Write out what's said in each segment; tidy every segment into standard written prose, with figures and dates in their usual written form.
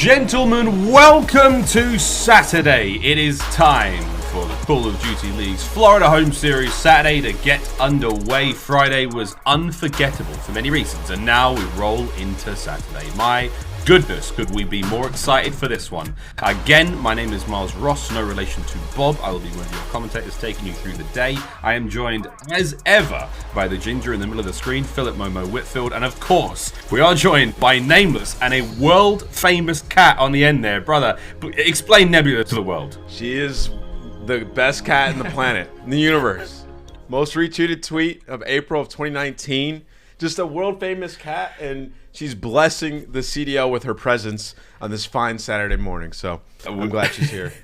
Gentlemen, welcome to Saturday. It is time for the Call of Duty League's Florida Home Series Saturday to get underway. Friday was unforgettable for many reasons, and now we roll into Saturday. My goodness, could we be more excited for this one? Again, my name is Miles Ross, no relation to Bob. I will be one of your commentators taking you through the day. I am joined, as ever, by the ginger in the middle of the screen, Philip Momo Whitfield, and of course, we are joined by Nameless and a world-famous cat on the end there. Brother, explain Nebula to the world. She is the best cat in the planet, in the universe. Most retweeted tweet of April of 2019. Just a world-famous cat, and she's blessing the CDL with her presence on this fine Saturday morning. So I'm glad she's here.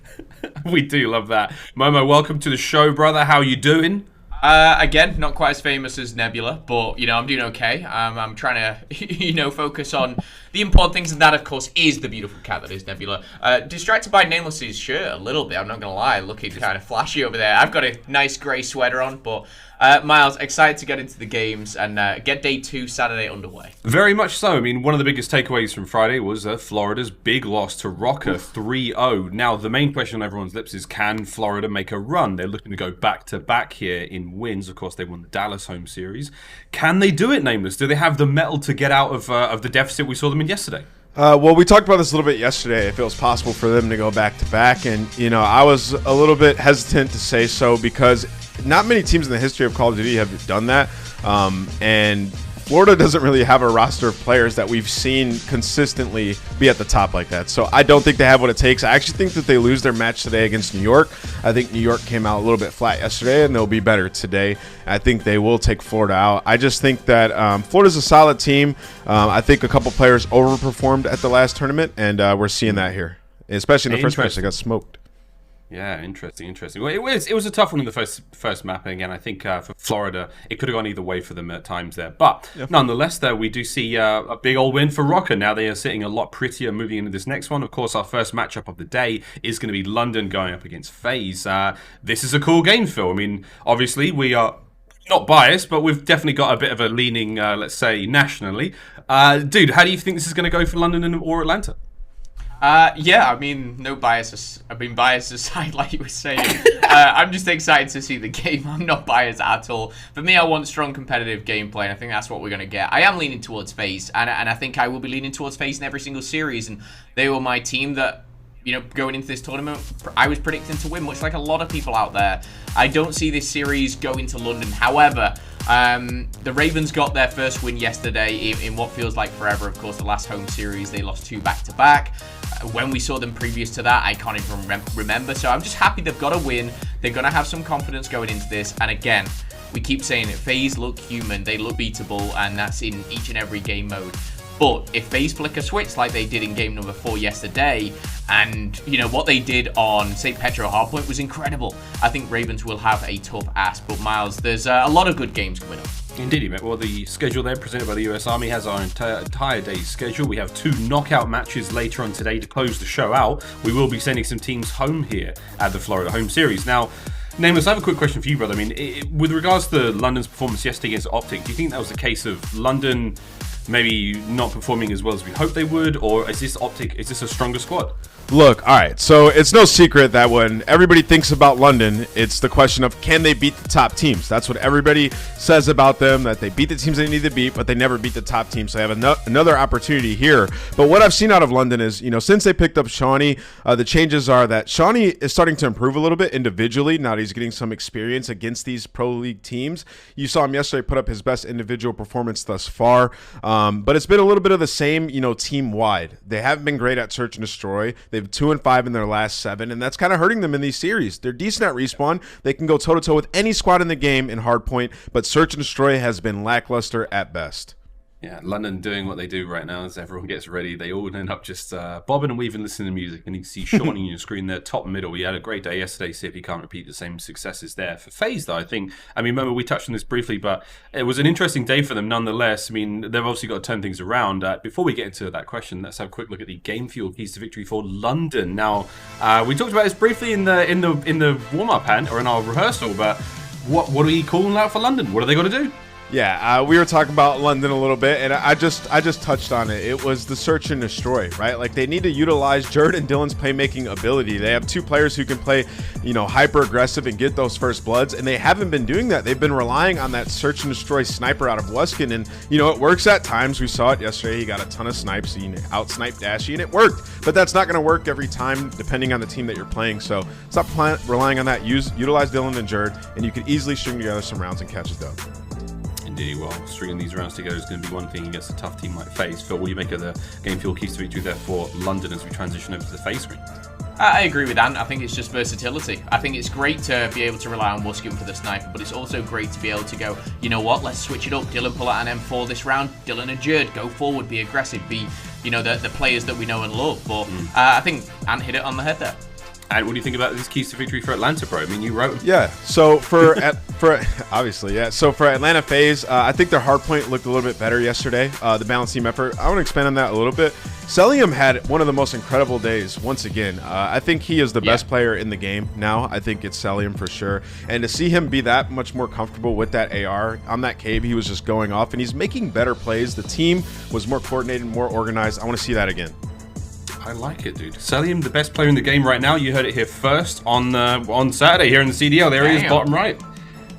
We do love that. Momo, welcome to the show, brother. How you doing? Again, not quite as famous as Nebula, but, I'm doing okay. I'm trying to, focus on the important things, and that, of course, is the beautiful cat that is Nebula. Distracted by Nameless's shirt a little bit, I'm not going to lie, looking kind of flashy over there. I've got a nice grey sweater on, but Miles, excited to get into the games and get day 2 Saturday underway. Very much so. I mean, one of the biggest takeaways from Friday was Florida's big loss to Røkkr 3-0. Now, the main question on everyone's lips is, can Florida make a run? They're looking to go back-to-back here in wins. Of course, they won the Dallas home series. Can they do it, Nameless? Do they have the mettle to get out of the deficit we saw them in yesterday? Well, we talked about this a little bit yesterday, if it was possible for them to go back-to-back. And, I was a little bit hesitant to say so because not many teams in the history of Call of Duty have done that. And Florida doesn't really have a roster of players that we've seen consistently be at the top like that. So I don't think they have what it takes. I actually think that they lose their match today against New York. I think New York came out a little bit flat yesterday, and they'll be better today. I think they will take Florida out. I just think that Florida's a solid team. I think a couple players overperformed at the last tournament, and we're seeing that here, especially in the first match. They got smoked. Yeah, interesting. Well, it was a tough one in the first map, and again, I think for Florida, it could have gone either way for them at times there. But nonetheless, though, we do see a big old win for Røkkr. Now they are sitting a lot prettier moving into this next one. Of course, our first matchup of the day is going to be London going up against FaZe. This is a cool game, Phil. I mean, obviously, we are not biased, but we've definitely got a bit of a leaning, let's say, nationally. Dude, how do you think this is going to go for London or Atlanta? Yeah, I mean, no biases. I've been biased aside, like you were saying. I'm just excited to see the game. I'm not biased at all. For me, I want strong competitive gameplay, and I think that's what we're going to get. I am leaning towards FaZe, and I think I will be leaning towards FaZe in every single series, and they were my team that, going into this tournament, I was predicting to win, much like a lot of people out there. I don't see this series going to London. However, the Ravens got their first win yesterday in what feels like forever. Of course, the last home series, they lost 2 back-to-back. When we saw them previous to that, I can't even remember. So I'm just happy they've got a win. They're going to have some confidence going into this. And again, we keep saying it, FaZe look human. They look beatable, and that's in each and every game mode. But if FaZe flick a switch like they did in game number 4 yesterday, and what they did on St. Petro Hardpoint was incredible, I think Ravens will have a tough ask. But Miles, there's a lot of good games coming up. Indeed, mate. Well, the schedule there presented by the US Army has our entire day's schedule. We have 2 knockout matches later on today to close the show out. We will be sending some teams home here at the Florida Home Series. Now, Nameless, I have a quick question for you, brother. I mean, with regards to London's performance yesterday against OpTic, do you think that was a case of London maybe not performing as well as we hoped they would, or is this a stronger squad? Look, all right, so it's no secret that when everybody thinks about London, it's the question of, can they beat the top teams? That's what everybody says about them, that they beat the teams they need to beat, but they never beat the top teams. So they have another opportunity here. But what I've seen out of London is, since they picked up Shawnee, the changes are that Shawnee is starting to improve a little bit individually. Now that he's getting some experience against these pro league teams. You saw him yesterday put up his best individual performance thus far. But it's been a little bit of the same, team-wide. They haven't been great at search and destroy. They've 2-5 in their last 7, and that's kind of hurting them in these series. They're decent at respawn. They can go toe-to-toe with any squad in the game in Hardpoint, but search and destroy has been lackluster at best. Yeah, London doing what they do right now as everyone gets ready. They all end up just bobbing and weaving, listening to music. And you can see Sean on your screen there, top middle. He had a great day yesterday. See if he can't repeat the same successes there. For FaZe, though, I think, remember we touched on this briefly, but it was an interesting day for them nonetheless. I mean, they've obviously got to turn things around. Before we get into that question, let's have a quick look at the game fuel keys to victory for London. Now, we talked about this briefly in the warm-up or in our rehearsal, but what are we calling out for London? What are they going to do? Yeah, we were talking about London a little bit, and I just touched on it. It was the search and destroy, right? Like, they need to utilize Jerd and Dylan's playmaking ability. They have two players who can play, hyper aggressive and get those first bloods, and they haven't been doing that. They've been relying on that search and destroy sniper out of Weskin, and it works at times. We saw it yesterday. He got a ton of snipes. He out-sniped Dashy, and it worked. But that's not going to work every time, depending on the team that you're playing. So stop relying on that. Utilize Dylan and Jerd, and you could easily string together some rounds and catch a dub. Indeed, well, stringing these rounds together is going to be one thing against a tough team like FaZe. Phil, what do you make of the game fuel keys to victory there for London as we transition over to the FaZe screen? I agree with Ant. I think it's just versatility. I think it's great to be able to rely on Weskin for the sniper, but it's also great to be able to go, you know what, let's switch it up. Dylan pull out an M4 this round. Dylan and Jerd, go forward, be aggressive, be, the players that we know and love. But I think Ant hit it on the head there. And what do you think about these keys to victory for Atlanta, bro? I mean, you wrote them. Yeah, so for obviously, yeah. So for Atlanta FaZe, I think their hardpoint looked a little bit better yesterday. The balanced team effort. I want to expand on that a little bit. Celium had one of the most incredible days once again. I think he is the best player in the game now. I think it's Celium for sure. And to see him be that much more comfortable with that AR on that cave, he was just going off, and he's making better plays. The team was more coordinated, more organized. I want to see that again. I like it, dude. Celium, the best player in the game right now. You heard it here first on Saturday here in the CDL. There he is, bottom right.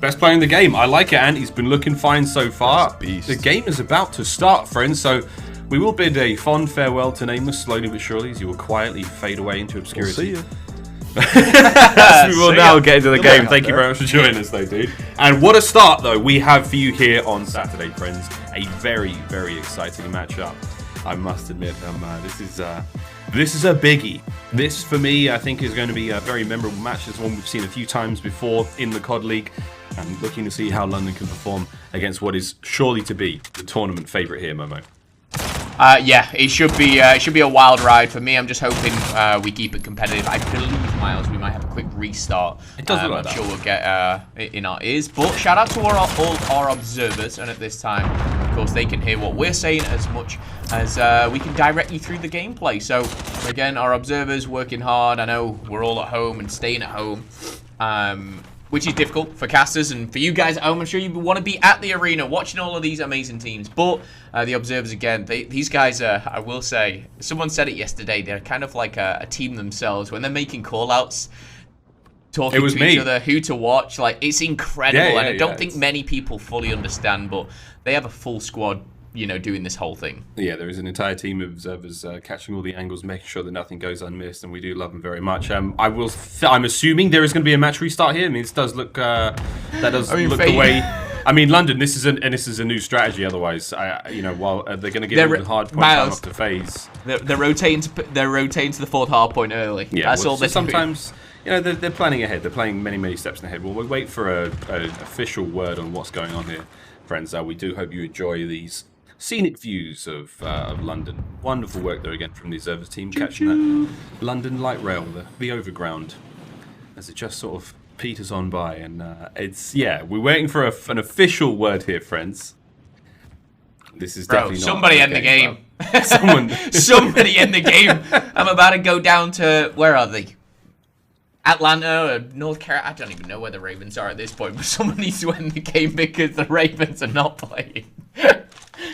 Best player in the game. I like it, and he's been looking fine so far. The game is about to start, friends, so we will bid a fond farewell to Nameless slowly but surely as you will quietly fade away into obscurity. We'll see you. We will now get into the game. Thank you very much for joining us, though, dude. And what a start, though, we have for you here on Saturday, friends. A very, very exciting matchup. I must admit, this is a biggie. This, for me, I think is going to be a very memorable match. It's one we've seen a few times before in the COD League. I'm looking to see how London can perform against what is surely to be the tournament favourite here, Momo. Yeah, it should be a wild ride for me. I'm just hoping we keep it competitive. I believe, Miles, we might have a quick restart. It does look like I'm sure we'll get in our ears. But shout out to all our observers, and at this time, of course, they can hear what we're saying as much as we can direct you through the gameplay. So again, our observers working hard. I know we're all at home and staying at home. Which is difficult for casters and for you guys at home. I'm sure you want to be at the arena watching all of these amazing teams. But the observers, again, these guys are, I will say, someone said it yesterday, they're kind of like a team themselves. When they're making call-outs, talking to each other, who to watch, like, it's incredible. And I don't think many people fully understand, but they have a full squad, doing this whole thing. Yeah, there is an entire team of observers catching all the angles, making sure that nothing goes unmissed, and we do love them very much. I'm assuming there is going to be a match restart here. I mean, it does look the way. I mean, London. This is a new strategy. Otherwise, while they're going to give the hard point time up to FaZe, they're rotating to the fourth hard point early. Yeah, that's all. So sometimes. They're planning ahead. They're playing many, many steps ahead. We'll wait for an official word on what's going on here, friends. We do hope you enjoy these scenic views of London. Wonderful work there again from the observers team, catching that London light rail, the overground, as it just sort of peters on by. And we're waiting for an official word here, friends. This is definitely not somebody end the game. Somebody end the game. I'm about to go down to, where are they? Atlanta or North Carolina. I don't even know where the Ravens are at this point, but someone needs to end the game because the Ravens are not playing.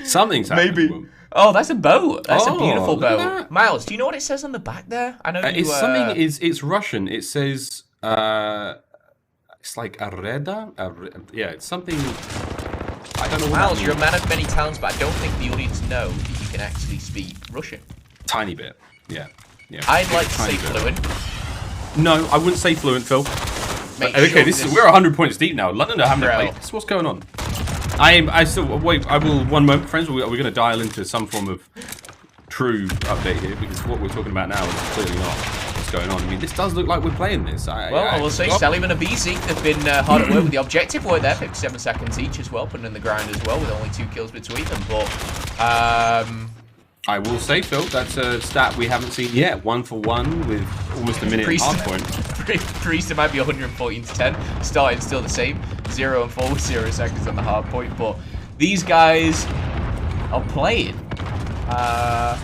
Something's happening. Maybe. Oh, that's a boat. That's a beautiful boat. Miles, do you know what it says on the back there? I know it's Russian. It says it's like Areda. Yeah, it's something. I don't know. Miles, you're a man of many talents, but I don't think the audience know that you can actually speak Russian. Tiny bit. Yeah. I'd like to say fluent. No, I wouldn't say fluent, Phil. We're 100 points deep now. London are having a play. That's what's going on. I still wait. I will one moment, friends. We're going to dial into some form of true update here because what we're talking about now is clearly not what's going on. I mean, this does look like we're playing this. I will say Salim and Abisi have been hard at work with the objective work there. 57 seconds each as well, putting in the grind as well with only 2 kills between them. But I will say, Phil, that's a stat we haven't seen yet. 1 for 1 with almost a minute hard point. Priest might be 114-10. Starting still the same. 0 and 4 with 0 seconds on the hard point. But these guys are playing. I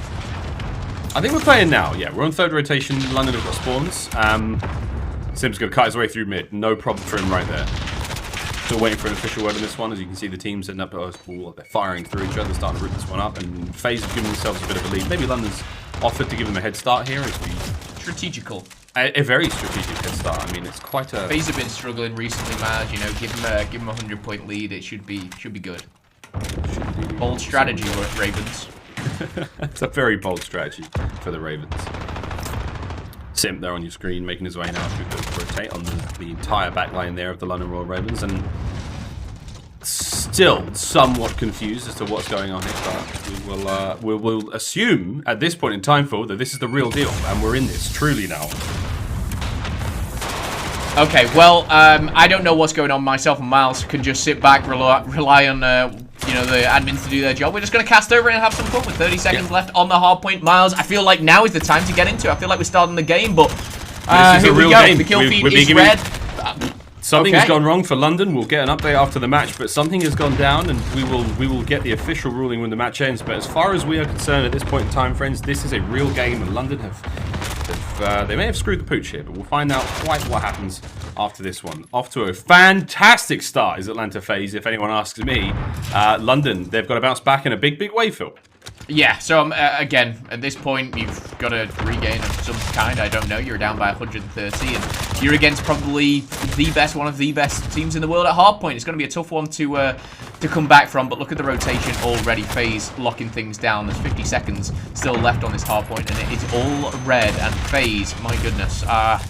think we're playing now. Yeah, we're on third rotation. London have got spawns. Sim's going to cut his way through mid. No problem for him right there. Still waiting for an official word on this one. As you can see, the teams setting up, they're firing through each other, starting to rip this one up, and FaZe have given themselves a bit of a lead. Maybe London's offered to give them a head start here as we... Strategical. A very strategic head start. I mean, it's quite a... FaZe have been struggling recently, Maz. You know, give them a 100-point lead. It should be good. Bold strategy, Ravens. It's a very bold strategy for the Ravens. Simp there on your screen, making his way now through the rotate on the entire back line there of the London Royal Ravens, and still somewhat confused as to what's going on here, but we will assume at this point in time, Phil, that this is the real deal, and we're in this truly now. Okay, well, I don't know what's going on. Myself and Miles can just sit back, rely on you know, the admins to do their job. We're just going to cast over and have some fun with 30 seconds left on the hard point. Miles, I feel like now is the time to get into it. I feel like we're starting the game, but this is here a real we go. game. The kill feed is red. Something has gone wrong for London. We'll get an update after the match, but something has gone down, and we will get the official ruling when the match ends. But as far as we are concerned at this point in time, friends, this is a real game, and London they may have screwed the pooch here, but we'll find out quite what happens after this one. Off to a fantastic start is Atlanta FaZe, if anyone asks me. London, they've got to bounce back in a big way, Phil. Yeah, so again, at this point, you've got a regain of some kind. I don't know. You're down by 130, and you're against probably one of the best teams in the world at Hardpoint. It's going to be a tough one to come back from, but look at the rotation already. FaZe locking things down. There's 50 seconds still left on this Hardpoint, and it is all red. And FaZe, my goodness,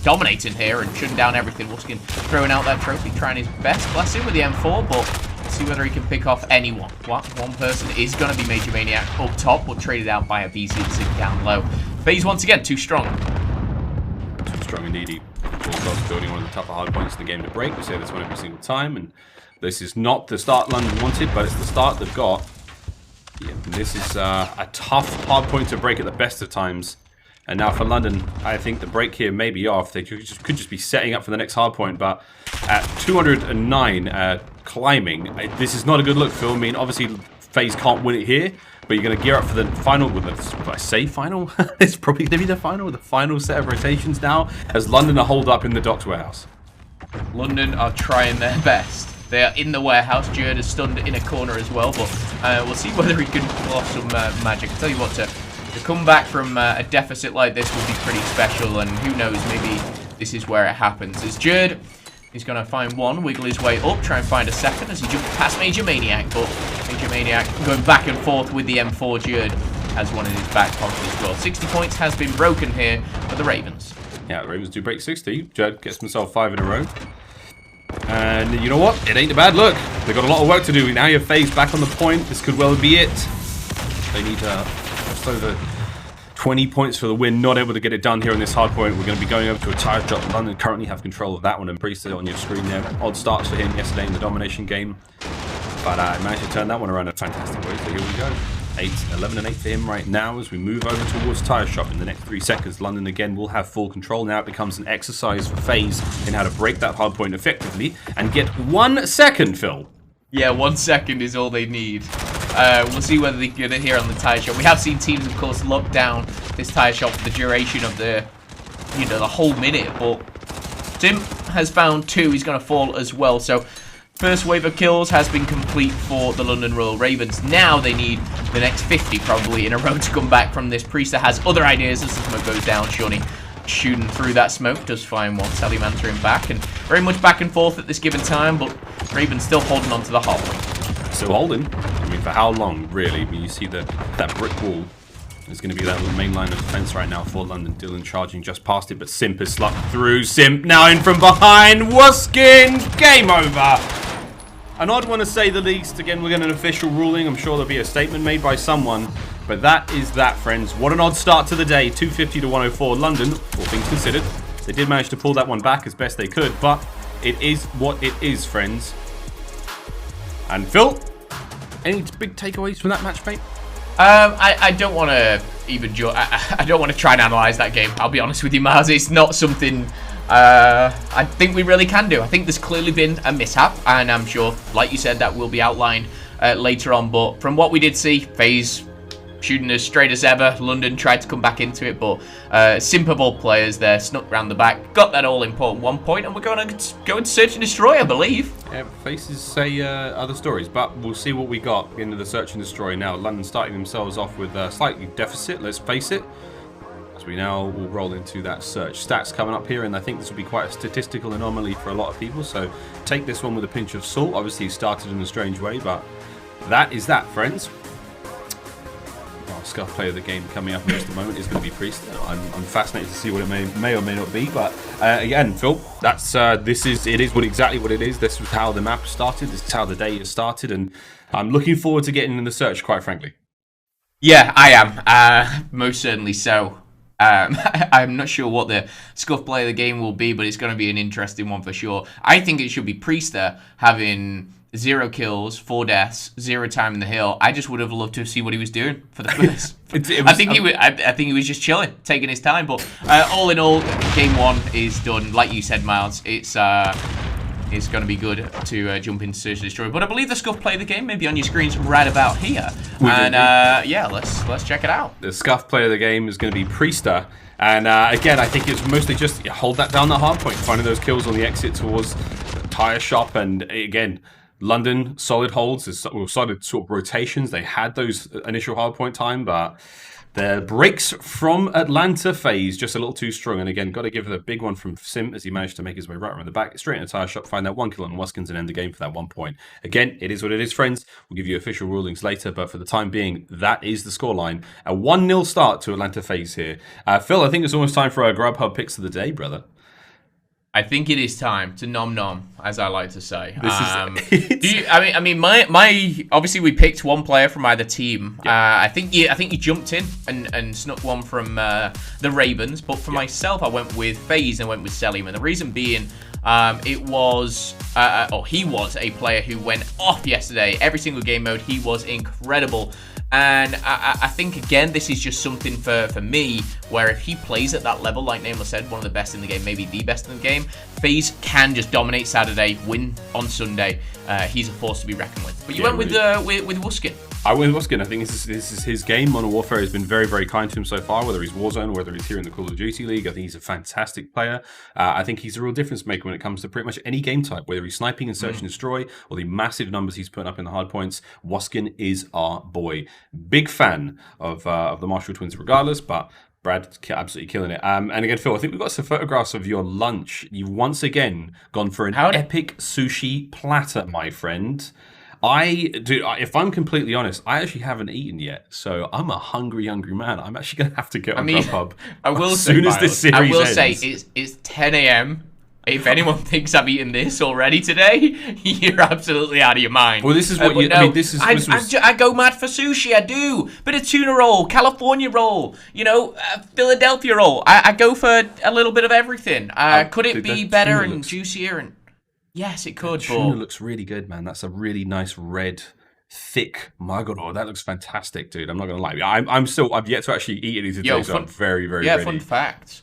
dominating here and shutting down everything. Wuskin throwing out that trophy, trying his best. Bless him with the M4, but see whether he can pick off anyone. One person is going to be Major Maniac up top, but traded out by a VC down low. FaZe once again too strong. Too strong indeed. Bulldogs building one of the tougher hard points in the game to break. We say this one every single time, and this is not the start London wanted, but it's the start they've got. Yeah, this is a tough hard point to break at the best of times. And now for London, I think the break here may be off. They could just be setting up for the next hard point, but at 209 climbing, this is not a good look, Phil. I mean, obviously FaZe can't win it here, but you're going to gear up for the final. Would I say final? It's probably going to be the final set of rotations now, as London are holed up in the docks warehouse. London are trying their best. They are in the warehouse. Jerd is stunned in a corner as well, but we'll see whether he can pull off some magic. I'll tell you what, to come back from a deficit like this would be pretty special, and who knows, maybe this is where it happens. As Jerd, he's going to find one, wiggle his way up, try and find a second as he jumps past Major Maniac, but Major Maniac going back and forth with the M4. Jerd has one in his back pocket as well. 60 points has been broken here for the Ravens. Yeah, the Ravens do break 60. Jerd gets himself 5 in a row. And you know what? It ain't a bad look. They've got a lot of work to do. Now your FaZe back on the point. This could well be it. They need just over 20 points for the win. Not able to get it done here on this hard point. We're going to be going over to a tire drop. London currently have control of that one, and Priest on your screen there. Odd starts for him yesterday in the Domination game, but managed to turn that one around in a fantastic way. So here we go. 11 and 8 for him right now as we move over towards tire shop in the next 3 seconds. London again will have full control. Now it becomes an exercise for FaZe in how to break that hard point effectively and get 1 second, Phil. Yeah, 1 second is all they need. We'll see whether they can get it here on the tire shop. We have seen teams, of course, lock down this tire shop for the duration of the whole minute, but Tim has found 2. He's going to fall as well. So first wave of kills has been complete for the London Royal Ravens. Now they need the next 50 probably in a row to come back from this. Priester has other ideas as the smoke goes down. Shawnee shooting through that smoke, does find one. Salimandering back, and very much back and forth at this given time, but Ravens still holding on to the halfway. Still holding. I mean, for how long, really? I mean, you see that brick wall. There's going to be that little main line of defense right now for London. Dylan charging just past it, but Simp has slugged through. Simp now in from behind. Wuskin, game over. An odd one to say the least. Again, we're getting an official ruling. I'm sure there'll be a statement made by someone. But that is that, friends. What an odd start to the day. 250 to 104. London, all things considered, they did manage to pull that one back as best they could. But it is what it is, friends. And Phil, any big takeaways from that match, mate? I don't want to even I don't want to try and analyze that game. I'll be honest with you, Miles. It's not something I think we really can do. I think there's clearly been a mishap, and I'm sure, like you said, that will be outlined later on. But from what we did see, FaZe shooting as straight as ever. London tried to come back into it, but simpable players there snuck round the back, got that all important 1 point, and we're going to go and search and destroy, I believe. Faces say other stories, but we'll see what we got into the search and destroy now. London starting themselves off with a slightly deficit, let's face it. As we now will roll into that search. Stats coming up here, and I think this will be quite a statistical anomaly for a lot of people, so take this one with a pinch of salt. Obviously, he started in a strange way, but that is that, friends. Our scuff player of the game coming up in just a moment is going to be Priest. I'm fascinated to see what it may or may not be, but again, Phil, that's it is exactly what it is. This was how the map started. This is how the day has started, and I'm looking forward to getting in the search, quite frankly. Yeah, I am. Most certainly so. I'm not sure what the scuff play of the game will be, but it's going to be an interesting one for sure. I think it should be Priester having 0 kills, 4 deaths, 0 time in the hill. I just would have loved to see what he was doing for the first. I think he was just chilling, taking his time. But all in all, game 1 is done. Like you said, Miles, it's going to be good to jump into Search and Destroy. But I believe the scuff play of the game may be on your screens right about here. Yeah, let's check it out. The scuff player of the game is going to be Priester. And again, I think it's mostly just hold that down the hard point, finding those kills on the exit towards the tire shop. And again, London, solid holds, solid sort of rotations. They had those initial hardpoint time, but the breaks from Atlanta FaZe just a little too strong. And again, got to give it a big one from Sim as he managed to make his way right around the back, straight in the tire shop, find that 1 kill on Waskins and end the game for that 1 point. Again, it is what it is, friends. We'll give you official rulings later, but for the time being, that is the scoreline. A 1-0 start to Atlanta FaZe here. Phil, I think it's almost time for our Grubhub picks of the day, brother. I think it is time to nom nom, as I like to say. This My obviously we picked one player from either team. Yeah. I think you jumped in and snuck one from the Ravens, but for myself, I went with FaZe and went with Selim, and the reason being, he was a player who went off yesterday. Every single game mode, he was incredible. And I think, again, this is just something for me, where if he plays at that level, like Nameless said, one of the best in the game, maybe the best in the game, FaZe can just dominate Saturday, win on Sunday. He's a force to be reckoned with. But you went with Wuskin. I went with Wuskin. I think this is his game. Modern Warfare has been very, very kind to him so far, whether he's Warzone or whether he's here in the Call of Duty League. I think he's a fantastic player. I think he's a real difference maker when it comes to pretty much any game type, whether he's sniping and search and destroy or the massive numbers he's putting up in the hard points. Wuskin is our boy. Big fan of the Marshall twins regardless, but Brad absolutely killing it. And again, Phil, I think we've got some photographs of your lunch. You've once again gone for an epic sushi platter, my friend. If I'm completely honest, I actually haven't eaten yet, so I'm a hungry man. I'm actually going to have to get on Grubhub as soon as this series ends. I will say, it's 10 a.m. If anyone thinks I've eaten this already today, you're absolutely out of your mind. Well, this is what I go mad for sushi. I do. Bit of tuna roll, California roll, Philadelphia roll. I go for a little bit of everything. Could it be better and juicier? And yes, it could. Tuna looks really good, man. That's a really nice red, thick. My God, that looks fantastic, dude. I'm not gonna lie. I've yet to actually eat any today, so I'm very, very ready. Fun fact.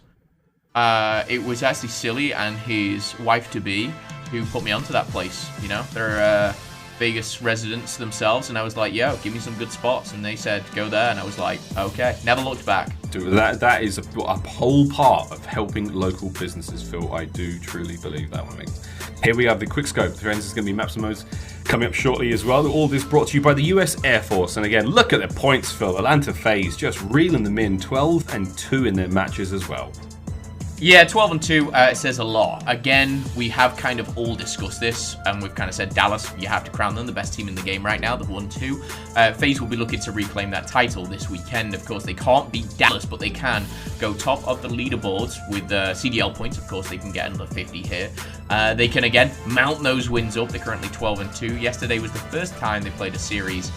It was actually Silly and his wife-to-be who put me onto that place. They're Vegas residents themselves, and I was like, yo, give me some good spots. And they said, go there. And I was like, okay. Never looked back. Dude, that is a whole part of helping local businesses, Phil. I do truly believe that one, mate. Here we have the quick scope. Friends, there's going to be maps and modes coming up shortly as well. All this brought to you by the US Air Force. And again, look at the points, Phil. Atlanta FaZe just reeling them in, 12-2 in their matches as well. Yeah, 12-2, it says a lot. Again, we have kind of all discussed this, and we've kind of said Dallas, you have to crown them the best team in the game right now. They've won 2. FaZe will be looking to reclaim that title this weekend. Of course, they can't beat Dallas, but they can go top of the leaderboards with CDL points. Of course, they can get another 50 here. They can, again, mount those wins up. They're currently 12-2. Yesterday was the first time they played a series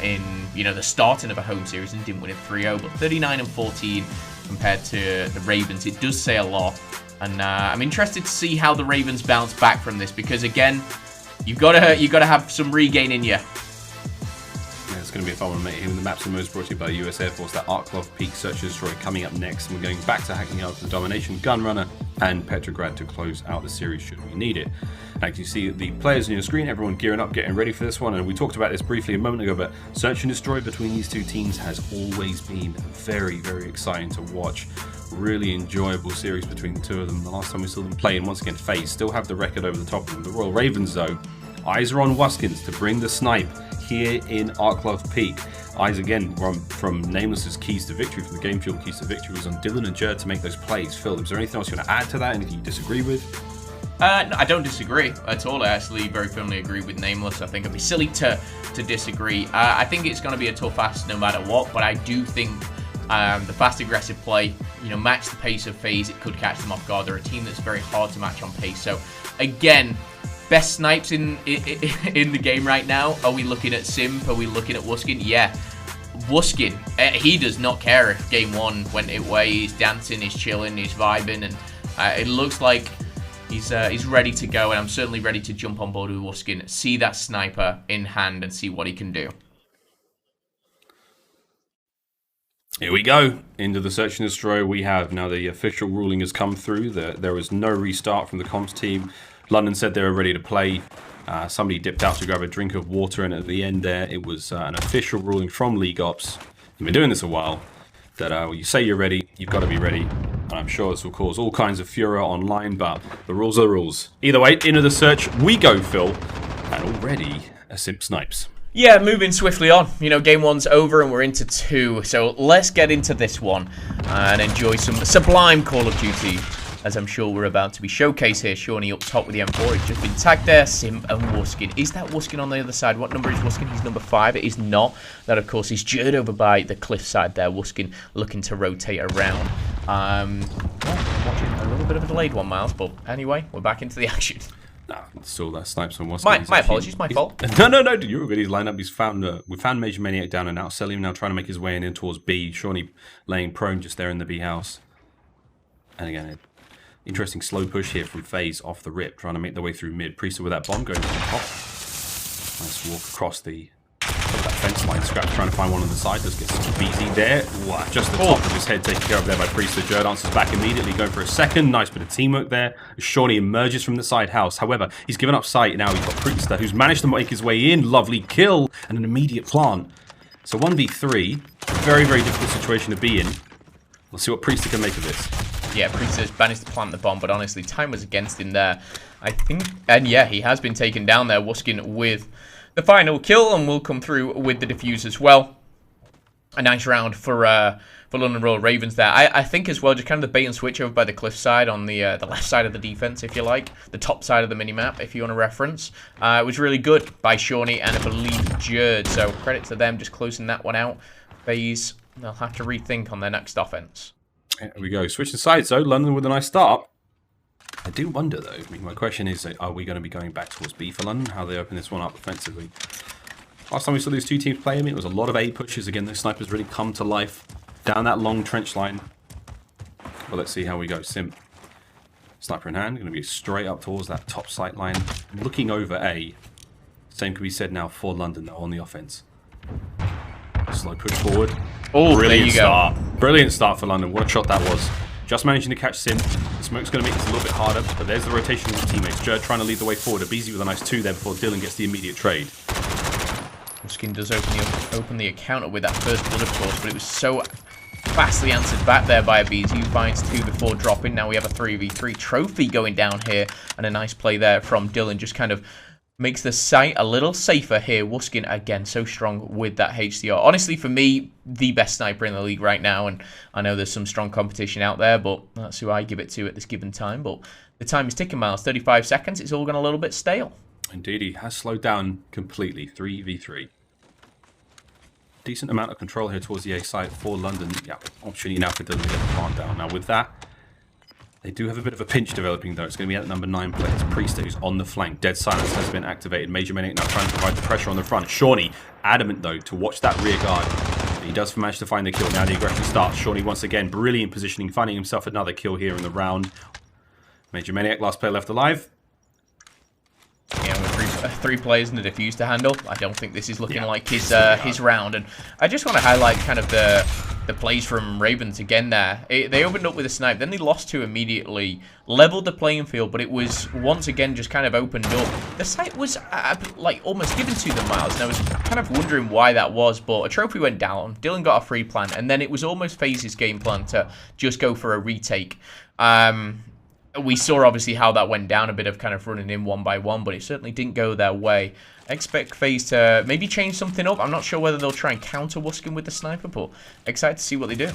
in, the starting of a home series and didn't win it 3-0, but 39-14. Compared to the Ravens, it does say a lot, and I'm interested to see how the Ravens bounce back from this, because again, you've got to have some regain in you. Yeah, it's going to be a fun one, mate. Here with the maps and modes brought to you by the US Air Force. That Arklov Peak Search and Destroy coming up next, and we're going back to Hackney Yard for the Domination Gun Runner and Petrograd to close out the series should we need it. As you see the players on your screen, everyone gearing up, getting ready for this one, and we talked about this briefly a moment ago, but Search and Destroy between these two teams has always been very, very exciting to watch. Really enjoyable series between the two of them. The last time we saw them play, and once again FaZe still have the record over the top of them. The Royal Ravens though, eyes are on Wuskins to bring the snipe here in Arklov Peak. Eyes again from Nameless's keys to victory, from the Game Fuel keys to victory, was on Dylan and Jerd to make those plays. Phil, is there anything else you want to add to that? Anything you disagree with? No, I don't disagree at all. I actually very firmly agree with Nameless. I think it'd be silly to disagree. I think it's going to be a tough ask no matter what, but I do think the fast aggressive play, match the pace of FaZe, it could catch them off guard. They're a team that's very hard to match on pace. So again, best snipes in the game right now. Are we looking at Simp? Are we looking at Wuskin? Yeah. Wuskin, he does not care if game one went away. He's dancing, he's chilling, he's vibing, and it looks like he's ready to go. And I'm certainly ready to jump on board with Wuskin, see that sniper in hand, and see what he can do. Here we go into the Search and Destroy. We have now the official ruling has come through. There was no restart from the comms team. London said they were ready to play. Somebody dipped out to grab a drink of water, and at the end there, it was an official ruling from League Ops. We've been doing this a while. That when you say you're ready, you've got to be ready. And I'm sure this will cause all kinds of furor online, but the rules are the rules. Either way, into the search we go, Phil. And already a Simp snipes. Yeah, moving swiftly on. Game one's over and we're into two. So let's get into this one and enjoy some sublime Call of Duty, as I'm sure we're about to be showcased here. Shawnee up top with the M4. He's just been tagged there. Simp and Wuskin. Is that Wuskin on the other side? What number is Wuskin? He's number 5. It is not. That, of course, is Jerd over by the cliff side there. Wuskin looking to rotate around. Watching a little bit of a delayed one, Miles. But anyway, we're back into the action. Nah, still that snipes on Wuskin. My apologies, my fault. No, you're good. He's lined up. He's found. We found Major Maniac down and out. Selim now trying to make his way in towards B. Shawnee laying prone just there in the B house. And again, interesting slow push here from FaZe off the rip, trying to make their way through mid. Priester with that bomb going to the top. Nice walk across the top of that fence line. Scrap trying to find one on the side. Does get some BZ there. Wow, just the top of his head taken care of there by Priester. Jerd answers back immediately, going for a second. Nice bit of teamwork there. Shawnee emerges from the side house. However, he's given up sight. Now he's got Priester, who's managed to make his way in. Lovely kill and an immediate plant. So 1v3. Very, very difficult situation to be in. We'll see what Priester can make of this. Yeah, Priester's managed to plant the bomb, but honestly, time was against him there, I think. And yeah, he has been taken down there. Wuskin with the final kill, and will come through with the defuse as well. A nice round for London Royal Ravens there. I think as well, just kind of the bait and switch over by the cliff side on the left side of the defense, if you like. The top side of the minimap, if you want to reference. It was really good by Shawnee and I believe Jerd. So credit to them just closing that one out. FaZe, they'll have to rethink on their next offense. There we go. Switching sides, though. London with a nice start. I do wonder, though. I mean, my question is, are we going to be going back towards B for London? How they open this one up offensively? Last time we saw these two teams play, it was a lot of A pushes. Again, those snipers really come to life down that long trench line. Well, let's see how we go. Simp. Sniper in hand. Going to be straight up towards that top sight line. Looking over A. Same can be said now for London, though, on the offense. Slow push forward. Oh, brilliant there you start. go. Brilliant start for London. What a shot that was. Just managing to catch Simp. The smoke's going to make this a little bit harder, but there's the rotation of his teammates. Jerd trying to lead the way forward. Abizi with a nice 2 there before Dylan gets the immediate trade. Wuskin does open the encounter with that first blood, of course, but it was so fastly answered back there by Abizi, who finds 2 before dropping. Now we have a 3v3 trophy going down here, and a nice play there from Dylan, just kind of makes the site a little safer here. Wuskin, again, so strong with that HCR. Honestly, for me, the best sniper in the league right now. And I know there's some strong competition out there, but that's who I give it to at this given time. But the time is ticking, Miles. 35 seconds. It's all gone a little bit stale. Indeed, he has slowed down completely. 3v3. Decent amount of control here towards the A site for London. Yeah, opportunity now for Dylan to get the plant down. Now, with that, they do have a bit of a pinch developing, though. It's going to be at number 9 player. It's Priester who's on the flank. Dead silence has been activated. Major Maniac now trying to provide the pressure on the front. Shawnee, adamant, though, to watch that rear guard. He does manage to find the kill. Now the aggression starts. Shawnee, once again, brilliant positioning, finding himself another kill here in the round. Major Maniac, last player left alive. Yeah, with three players in the defuse to handle, I don't think this is looking like his round. And I just want to highlight kind of the plays from Ravens again there. They opened up with a snipe, then they lost 2 immediately, leveled the playing field, but it was once again just kind of opened up. The site was like almost given to them, Miles, and I was kind of wondering why that was, but a trophy went down, Dylan got a free plant, and then it was almost FaZe's game plan to just go for a retake. We saw obviously how that went down, a bit of kind of running in one by one, but it certainly didn't go their way. I expect FaZe to maybe change something up. I'm not sure whether they'll try and counter Wuskin with the sniper, but excited to see what they do.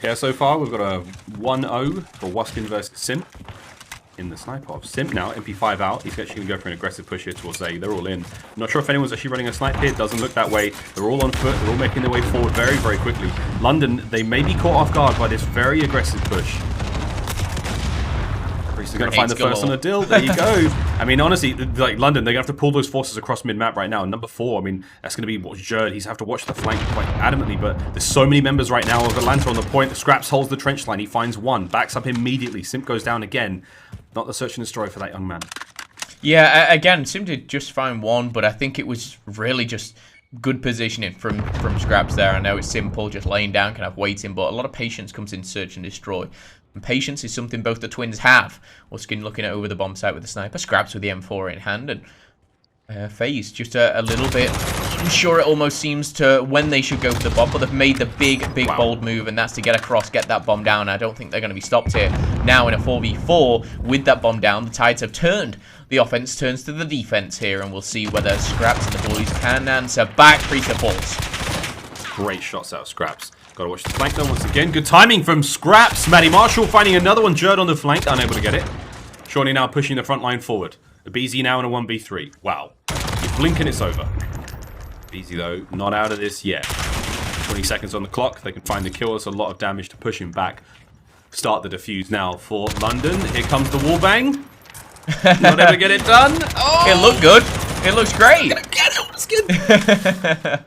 Yeah, so far we've got a 1-0 for Wuskin versus Simp in the sniper off. Simp now, MP5 out. He's actually going to go for an aggressive push here towards A. They're all in. I'm not sure if anyone's actually running a snipe here. It doesn't look that way. They're all on foot. They're all making their way forward very, very quickly. London, they may be caught off guard by this very aggressive push. They're going to find the first on a dill. There you go. I mean, honestly, like London, they're going to have to pull those forces across mid-map right now. Number 4, I mean, that's going to be Jerd. He's have to watch the flank quite adamantly, but there's so many members right now of Atlanta on the point. Scraps holds the trench line. He finds one, backs up immediately. Simp goes down again. Not the search and destroy for that young man. Yeah, again, Simp did just find one, but I think it was really just good positioning from Scraps there. I know it's simple, just laying down, kind of waiting, but a lot of patience comes in search and destroy. And patience is something both the twins have. Wuskin looking at over the bomb site with the sniper. Scraps with the M4 in hand. And FaZe just a little bit unsure, it almost seems, to when they should go for the bomb. But they've made the big, bold move. And that's to get across, get that bomb down. I don't think they're going to be stopped here. Now in a 4v4 with that bomb down, the tides have turned. The offense turns to the defense here. And we'll see whether Scraps and the boys can answer back. Preacher falls. Great shots out of Scraps. Got to watch the flank though once again. Good timing from Scraps. Matty Marshall finding another one. Jerd on the flank. Unable to get it. Shawnee now pushing the front line forward. A BZ now in a 1v3. Wow. You blink and it's over. BZ though, not out of this yet. 20 seconds on the clock. They can find the kill. There's a lot of damage to push him back. Start the defuse now for London. Here comes the wall bang. Not able to get it done. Oh! It looked good. It looks great. Get it. Let's get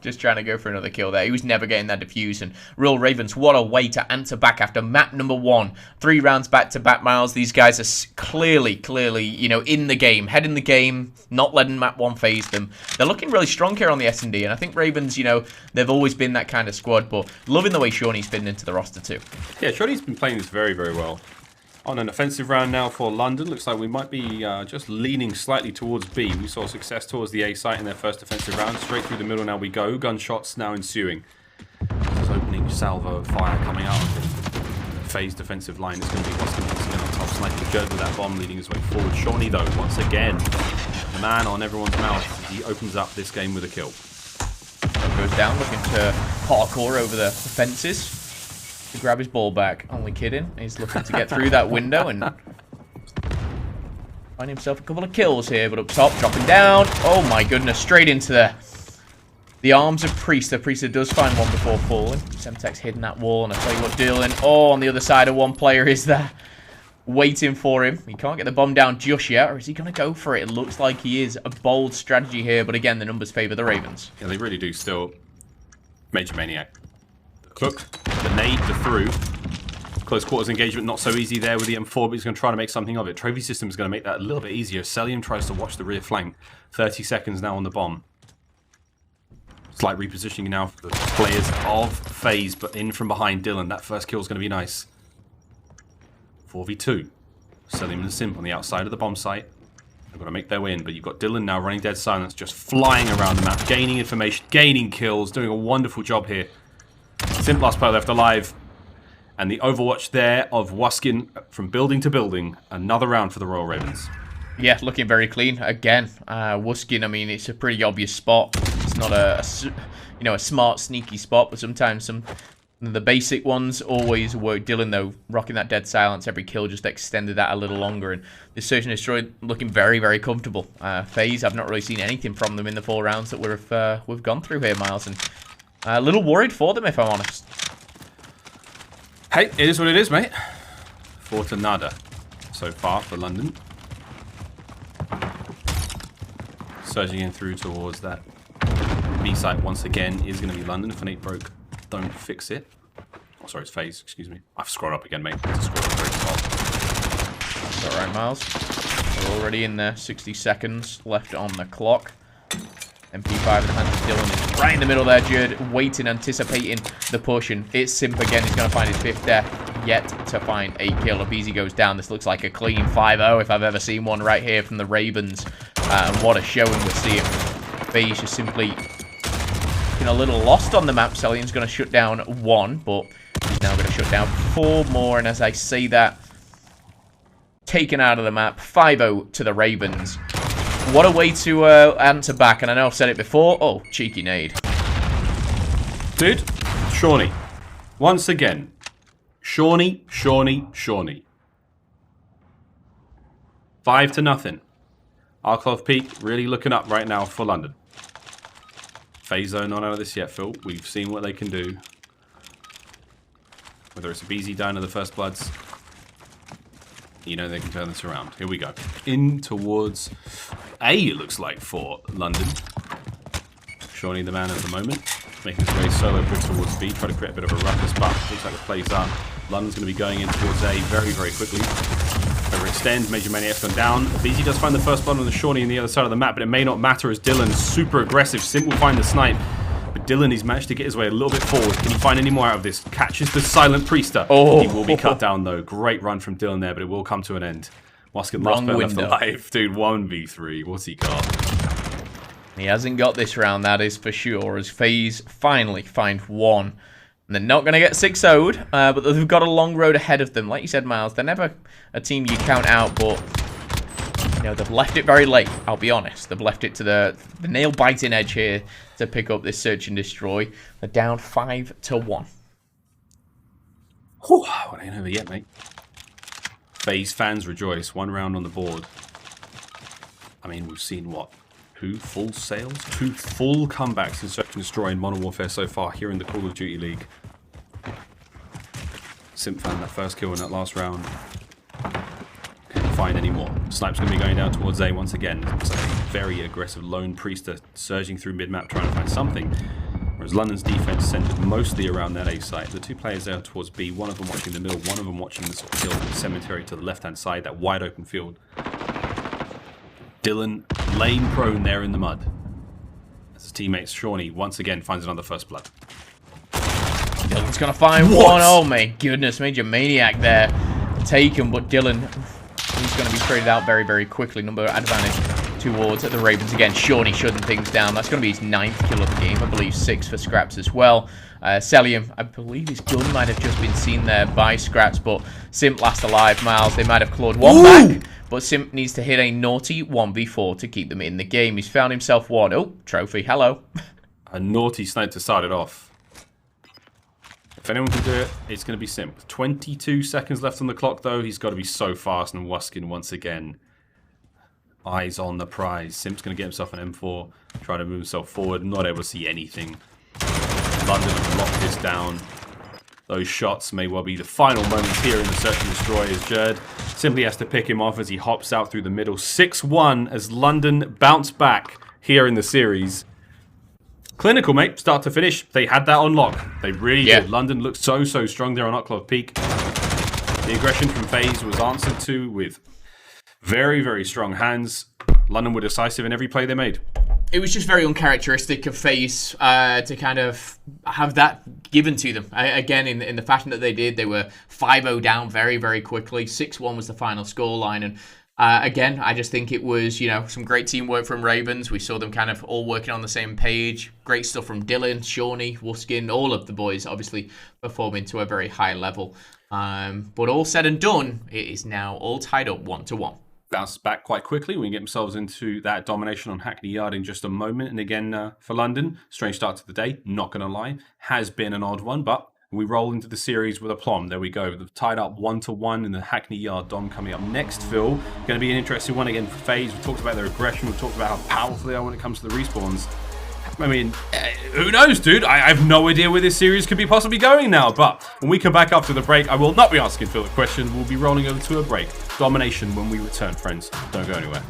Just trying to go for another kill there. He was never getting that defuse. And Real Ravens, what a way to answer back after map number 1. 3 rounds back-to-back, Miles. These guys are clearly, you know, in the game. Head in the game, not letting map 1 phase them. They're looking really strong here on the S&D. And I think Ravens, you know, they've always been that kind of squad. But loving the way Shawnee's fitting into the roster too. Yeah, Shawnee's been playing this very, very well. On an offensive round now for London. Looks like we might be just leaning slightly towards B. We saw success towards the A site in their first offensive round. Straight through the middle now we go. Gunshots now ensuing. This opening salvo of fire coming out of the FaZe defensive line. It's going to be Wuskin once again on top. Sniping Jerd with that bomb leading his way forward. Shawnee though, once again, the man on everyone's mouth. He opens up this game with a kill. Goes down looking to parkour over the fences. To grab his ball back. Only kidding. He's looking to get through that window and find himself a couple of kills here. But up top, dropping down. Oh my goodness, straight into the arms of Priester. Priester does find one before falling. Semtech's hidden that wall. And I tell you what, Dylan, on the other side of one player is there waiting for him. He can't get the bomb down just yet. Or is he going to go for it? It looks like he is. A bold strategy here. But again, the numbers favor the Ravens. Yeah, they really do still. Major Maniac. Cook, the nade, the through. Close quarters engagement, not so easy there with the M4, but he's going to try to make something of it. Trophy system is going to make that a little bit easier. Celium tries to watch the rear flank. 30 seconds now on the bomb. Slight repositioning now for the players of FaZe, but in from behind Dylan. That first kill is going to be nice. 4v2. Celium and Simp on the outside of the bomb site. They're going to make their way in, but you've got Dylan now running dead silence, just flying around the map, gaining information, gaining kills, doing a wonderful job here. Simp last player left alive. And the overwatch there of Wuskin from building to building. Another round for the Royal Ravens. Yeah, looking very clean. Again, Wuskin, I mean, it's a pretty obvious spot. It's not a smart, sneaky spot, but sometimes some of the basic ones always work. Dylan, though, rocking that dead silence. Every kill just extended that a little longer. And this Search and Destroy looking very, very comfortable. FaZe, I've not really seen anything from them in the 4 rounds that we've gone through here, Miles. And a little worried for them, if I'm honest. Hey, it is what it is, mate. 4 to nada so far for London. Surging in through towards that B site once again is going to be London. If an 8 broke, don't fix it. Oh, sorry, it's FaZe, excuse me. I've scrolled up again, mate. It's scrolled up very Alright, Miles. We're already in there. 60 seconds left on the clock. MP5 in the hands of Dylan is right in the middle there. Jerd waiting, anticipating the push, and it's Simp again. He's going to find his 5th death, yet to find a kill. aBeZy goes down. This looks like a clean 5-0 if I've ever seen one right here from the Ravens. And what a showing we're seeing. FaZe just simply looking a little lost on the map. Celian's going to shut down 1, but he's now going to shut down 4 more. And as I say that, taken out of the map, 5-0 to the Ravens. What a way to answer back, and I know I've said it before. Oh, cheeky nade. Dude, Shawnee. Once again. Shawnee. 5-0. Arklov Peak really looking up right now for London. FaZe zone not out of this yet, Phil. We've seen what they can do. Whether it's aBeZy down to the first bloods, you know they can turn this around. Here we go. In towards A, it looks like, for London. Shawnee the man at the moment. Making his way solo push towards B. Try to create a bit of a ruckus, but looks like the play's up. London's going to be going in towards A very, very quickly. Overextend, Major Maniac's gone down. aBeZy does find the first blood on the Shawnee on the other side of the map, but it may not matter as Dylan's super aggressive. Simp will find the snipe. But Dylan, he's managed to get his way a little bit forward. Can he find any more out of this? Catches the Silent Priester. Oh. He will be cut down, though. Great run from Dylan there, but it will come to an end. Waskin last player left alive. Dude, 1v3. What's he got? He hasn't got this round, that is for sure, as FaZe finally find 1. And they're not going to get 6-0'd, but they've got a long road ahead of them. Like you said, Miles, they're never a team you count out, but you know, they've left it very late, I'll be honest. They've left it to the nail-biting edge here to pick up this search and destroy. They're down 5-1. Whew, well, ain't over yet, mate. FaZe fans rejoice. 1 round on the board. I mean, we've seen what? 2 full sales? 2 full comebacks in Search and Destroy in Modern Warfare so far here in the Call of Duty League. Simp found that first kill in that last round. Can't find any more. Snipe's going to be going down towards A once again. It's like a very aggressive lone Priester surging through mid-map trying to find something. Whereas London's defense centered mostly around that A site. The 2 players there towards B, one of them watching the middle, one of them watching the sort of hill cemetery to the left-hand side, that wide open field. Dylan laying prone there in the mud. As his teammates Shawnee once again finds another first blood. Dylan's going to find 1. Oh my goodness, Major Maniac there taken, but Dylan, he's going to be traded out very, very quickly. Number advantage towards the Ravens again. Shawnee shutting things down. That's going to be his 9th kill of the game. I believe 6 for Scraps as well. Celian, I believe his gun might have just been seen there by Scraps, but Simp last alive. Miles, they might have clawed 1 back. But Simp needs to hit a naughty 1v4 to keep them in the game. He's found himself 1. Oh, trophy. Hello. A naughty snipe to start it off. If anyone can do it, it's going to be Simp. 22 seconds left on the clock, though. He's got to be so fast. And Waskin, once again, eyes on the prize. Simp's going to get himself an M4. Try to move himself forward. Not able to see anything. London have locked this down. Those shots may well be the final moments here in the Search and Destroy as Jerd simply has to pick him off as he hops out through the middle. 6-1 as London bounce back here in the series. Clinical, mate. Start to finish. They had that on lock. They really did. London looked so strong there on Arklov Peak. The aggression from FaZe was answered to with very, very strong hands. London were decisive in every play they made. It was just very uncharacteristic of FaZe to kind of have that given to them. Again, in the fashion that they did, they were 5-0 down very, very quickly. 6-1 was the final scoreline. And again, I just think it was, you know, some great teamwork from Ravens. We saw them kind of all working on the same page. Great stuff from Dylan, Shawnee, Waskin, all of the boys obviously performing to a very high level. But all said and done, it is now all tied up 1-1. Bounce back quite quickly. We can get themselves into that domination on Hackney Yard in just a moment. And again, for London, strange start to the day, not going to lie. Has been an odd one, but we roll into the series with aplomb. There we go. They've tied up 1-1 in the Hackney Yard Dom coming up next, Phil. Going to be an interesting one again for FaZe. We talked about their aggression. We talked about how powerful they are when it comes to the respawns. I mean, who knows, dude? I have no idea where this series could be possibly going now. But when we come back after the break, I will not be asking Phil a question. We'll be rolling over to a break. Domination when we return, friends. Don't go anywhere.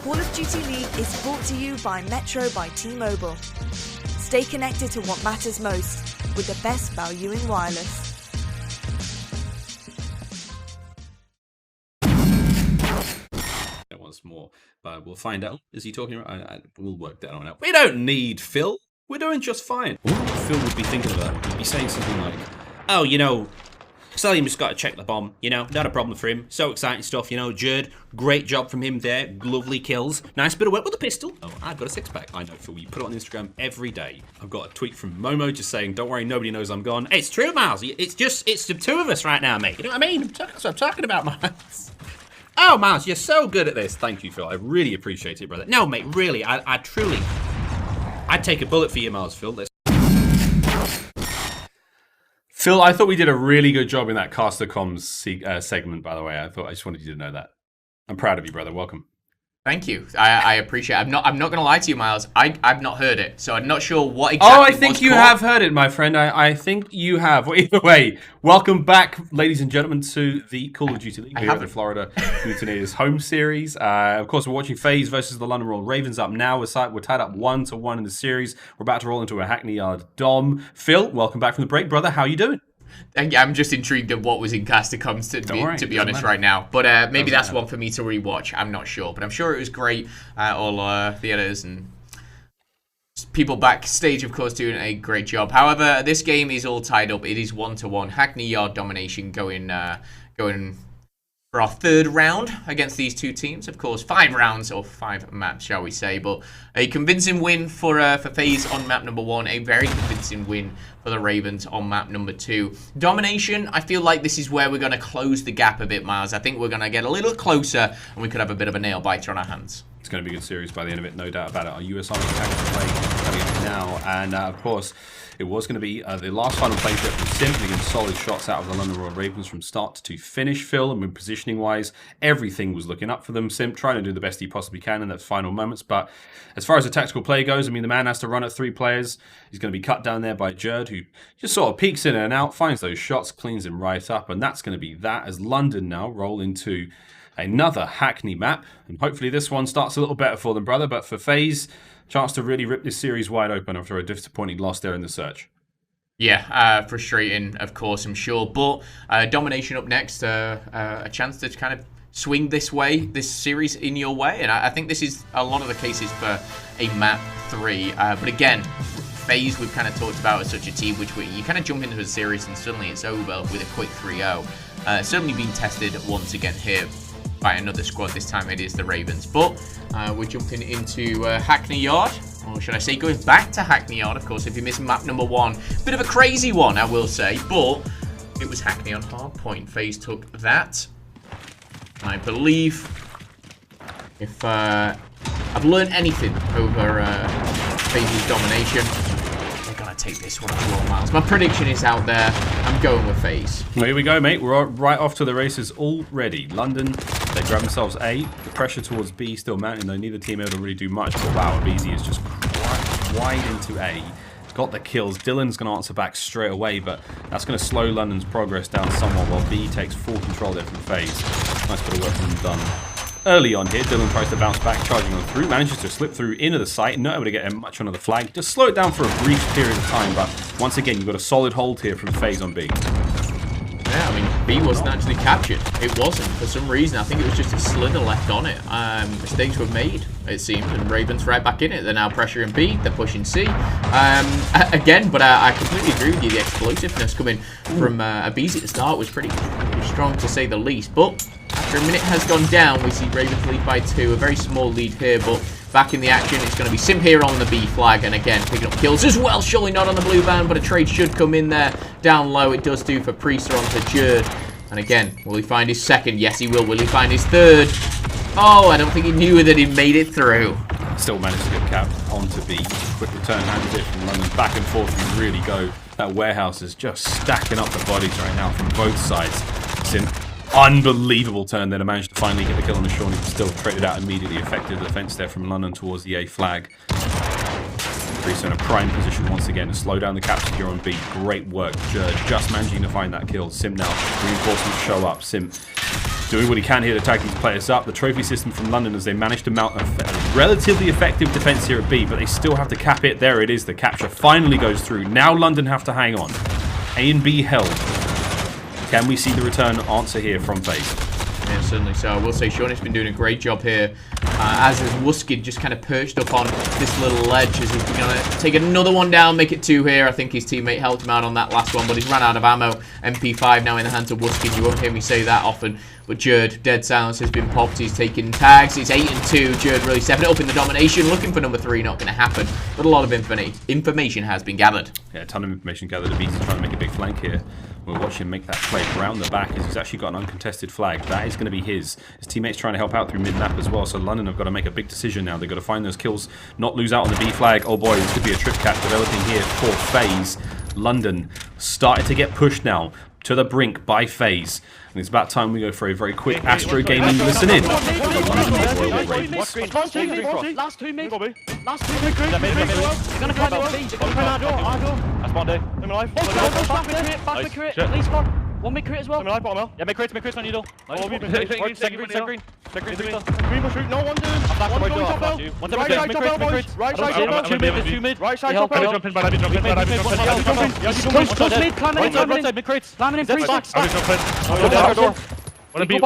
Call of Duty League is brought to you by Metro by T-Mobile. Stay connected to what matters most with the best value in wireless. Once more, but we'll find out. Is he talking about? We'll work that one out. We don't need Phil. We're doing just fine. I wonder what Phil would be thinking of that. He'd be saying something like, "Oh, you know, Salim just got to check the bomb. You know, not a problem for him. So exciting stuff. You know, Jerd, great job from him there. Lovely kills. Nice bit of work with the pistol. Oh, I've got a six-pack. I know, Phil. You put it on Instagram every day. I've got a tweet from Momo just saying, "Don't worry, nobody knows I'm gone." It's true, Miles. It's the two of us right now, mate. You know what I mean? That's what I'm talking about, Miles. Oh, Miles, you're so good at this. Thank you, Phil. I really appreciate it, brother. No, mate, really, I truly... I'd take a bullet for you, Miles, Phil. Phil, I thought we did a really good job in that Caster Comms segment, by the way. I just wanted you to know that. I'm proud of you, brother. Welcome. Thank you. I appreciate it. I'm not going to lie to you, Miles. I've not heard it, so I'm not sure what exactly. Oh, I think you have heard it, my friend. I think you have. Well, either way, welcome back, ladies and gentlemen, to the Call of Duty League here at the Florida Mutineers home series. Of course, we're watching FaZe versus the London Royal Ravens up now. We're tied up 1-1 in the series. We're about to roll into a Hackney Yard Dom. Phil, welcome back from the break, brother. How are you doing? I'm just intrigued at what was in Caster Comms to be honest right now. But maybe that's one for me to rewatch. I'm not sure. But I'm sure it was great. All the editors and people backstage, of course, doing a great job. However, this game is all tied up. It is 1-1. Hackney Yard Domination going for our third round against these two teams. Of course, 5 rounds or 5 maps, shall we say. But a convincing win for FaZe on map number 1. A very convincing win for the Ravens on map number 2. Domination, I feel like this is where we're going to close the gap a bit, Miles. I think we're going to get a little closer and we could have a bit of a nail biter on our hands. It's going to be a good series by the end of it, no doubt about it. Our US Army tactical play coming up now. And, of course, it was going to be the last final play set from simply and solid shots out of the London Royal Ravens from start to finish, Phil. And positioning-wise, everything was looking up for them. Simp trying to do the best he possibly can in those final moments. But as far as the tactical play goes, I mean, the man has to run at 3 players. He's going to be cut down there by Jerd, who just sort of peeks in and out, finds those shots, cleans him right up. And that's going to be that as London now roll into another Hackney map, and hopefully this one starts a little better for them, brother. But for FaZe, chance to really rip this series wide open after a disappointing loss there in the search. Yeah, frustrating, of course, I'm sure. But Domination up next, a chance to kind of swing this series in your way. And I think this is a lot of the cases for a map 3. But again, FaZe we've kind of talked about as such a team, which you kind of jump into a series and suddenly it's over with a quick 3-0. Certainly being tested once again here by another squad. This time it is the Ravens. But we're jumping into Hackney Yard. Or should I say going back to Hackney Yard, of course, if you're missing map number 1. Bit of a crazy one, I will say. But it was Hackney on Hardpoint. FaZe took that. I believe if I've learned anything over FaZe's Domination, take this one as well, Miles. My prediction is out there. I'm going with FaZe. Well, here we go, mate. We're right off to the races already. London, they grab themselves A. The pressure towards B still mounting, though neither team able to really do much. But wow, BZ is just wide into A. Got the kills. Dylan's going to answer back straight away, but that's going to slow London's progress down somewhat while B takes full control there from FaZe. Nice bit of work from them done. Early on here, Dylan tries to bounce back, charging on through, manages to slip through into the site, not able to get much onto the flag. Just slow it down for a brief period of time, but once again, you've got a solid hold here from FaZe on B. Yeah, I mean, B wasn't actually captured. It wasn't. For some reason, I think it was just a slither left on it. Mistakes were made, it seemed, and Ravens right back in it. They're now pressuring B, they're pushing C. Again, but I completely agree with you. The explosiveness coming from BZ at the start was pretty strong, to say the least, but after a minute has gone down, we see Ravens lead by 2. A very small lead here, but back in the action, it's going to be Simp here on the B flag. And again, picking up kills as well. Surely not on the blue band, but a trade should come in there. Down low, it does do for Priester onto Jerd. And again, will he find his second? Yes, he will. Will he find his third? Oh, I don't think he knew that he made it through. Still managed to get Cap onto B. Quick return hands it from London. Back and forth and really go. That warehouse is just stacking up the bodies right now from both sides. Simp. Unbelievable turn there to manage to finally get the kill on the Shawnee, but still traded out immediately. Effective defense there from London towards the A flag. Priester in a prime position once again to slow down the capture here on B. Great work, Jerd just managing to find that kill. Simp now, reinforcements show up. Simp doing what he can here to tag these players up. The trophy system from London as they manage to mount a relatively effective defense here at B, but they still have to cap it. There it is. The capture finally goes through. Now London have to hang on. A and B held. Can we see the return answer here from FaZe? Yeah, certainly so. I will say Shawnee's been doing a great job here, as is Wuskid just kind of perched up on this little ledge as he's going to take another one down, make it 2 here. I think his teammate helped him out on that last one, but he's run out of ammo. MP5 now in the hands of Wuskid. You won't hear me say that often, but Jerd, dead silence has been popped. He's taking tags. It's 8 and 2. Jerd really stepping up in the domination, looking for number 3. Not going to happen, but a lot of information has been gathered. Yeah, a ton of information gathered. Abizi's trying to make a big flank here. We'll watch him make that play around the back as he's actually got an uncontested flag. That is going to be his. His teammates trying to help out through mid-map as well, so London have got to make a big decision now. They've got to find those kills, not lose out on the B flag. Oh boy, this could be a trip cap developing here for FaZe. London started to get pushed now to the brink by FaZe. And it's about time we go for a very quick Astro Gaming listen in. Last 2 mid. Last 2 mid. You're gonna climb up B. You're gonna climb our door. That's one day. I'm alive. Back mid crit. At least one. One mid crit as well. I'm alive, bottom L. Yeah, mid crit's on you, though. Second green. Green push route. No, one doing. One going top L. Right side top L, boys. Right side top L. 2 mid. Right side top L. Jump in, climb Close mid, climbing in. mid crates. Climbing in 3 stacks. One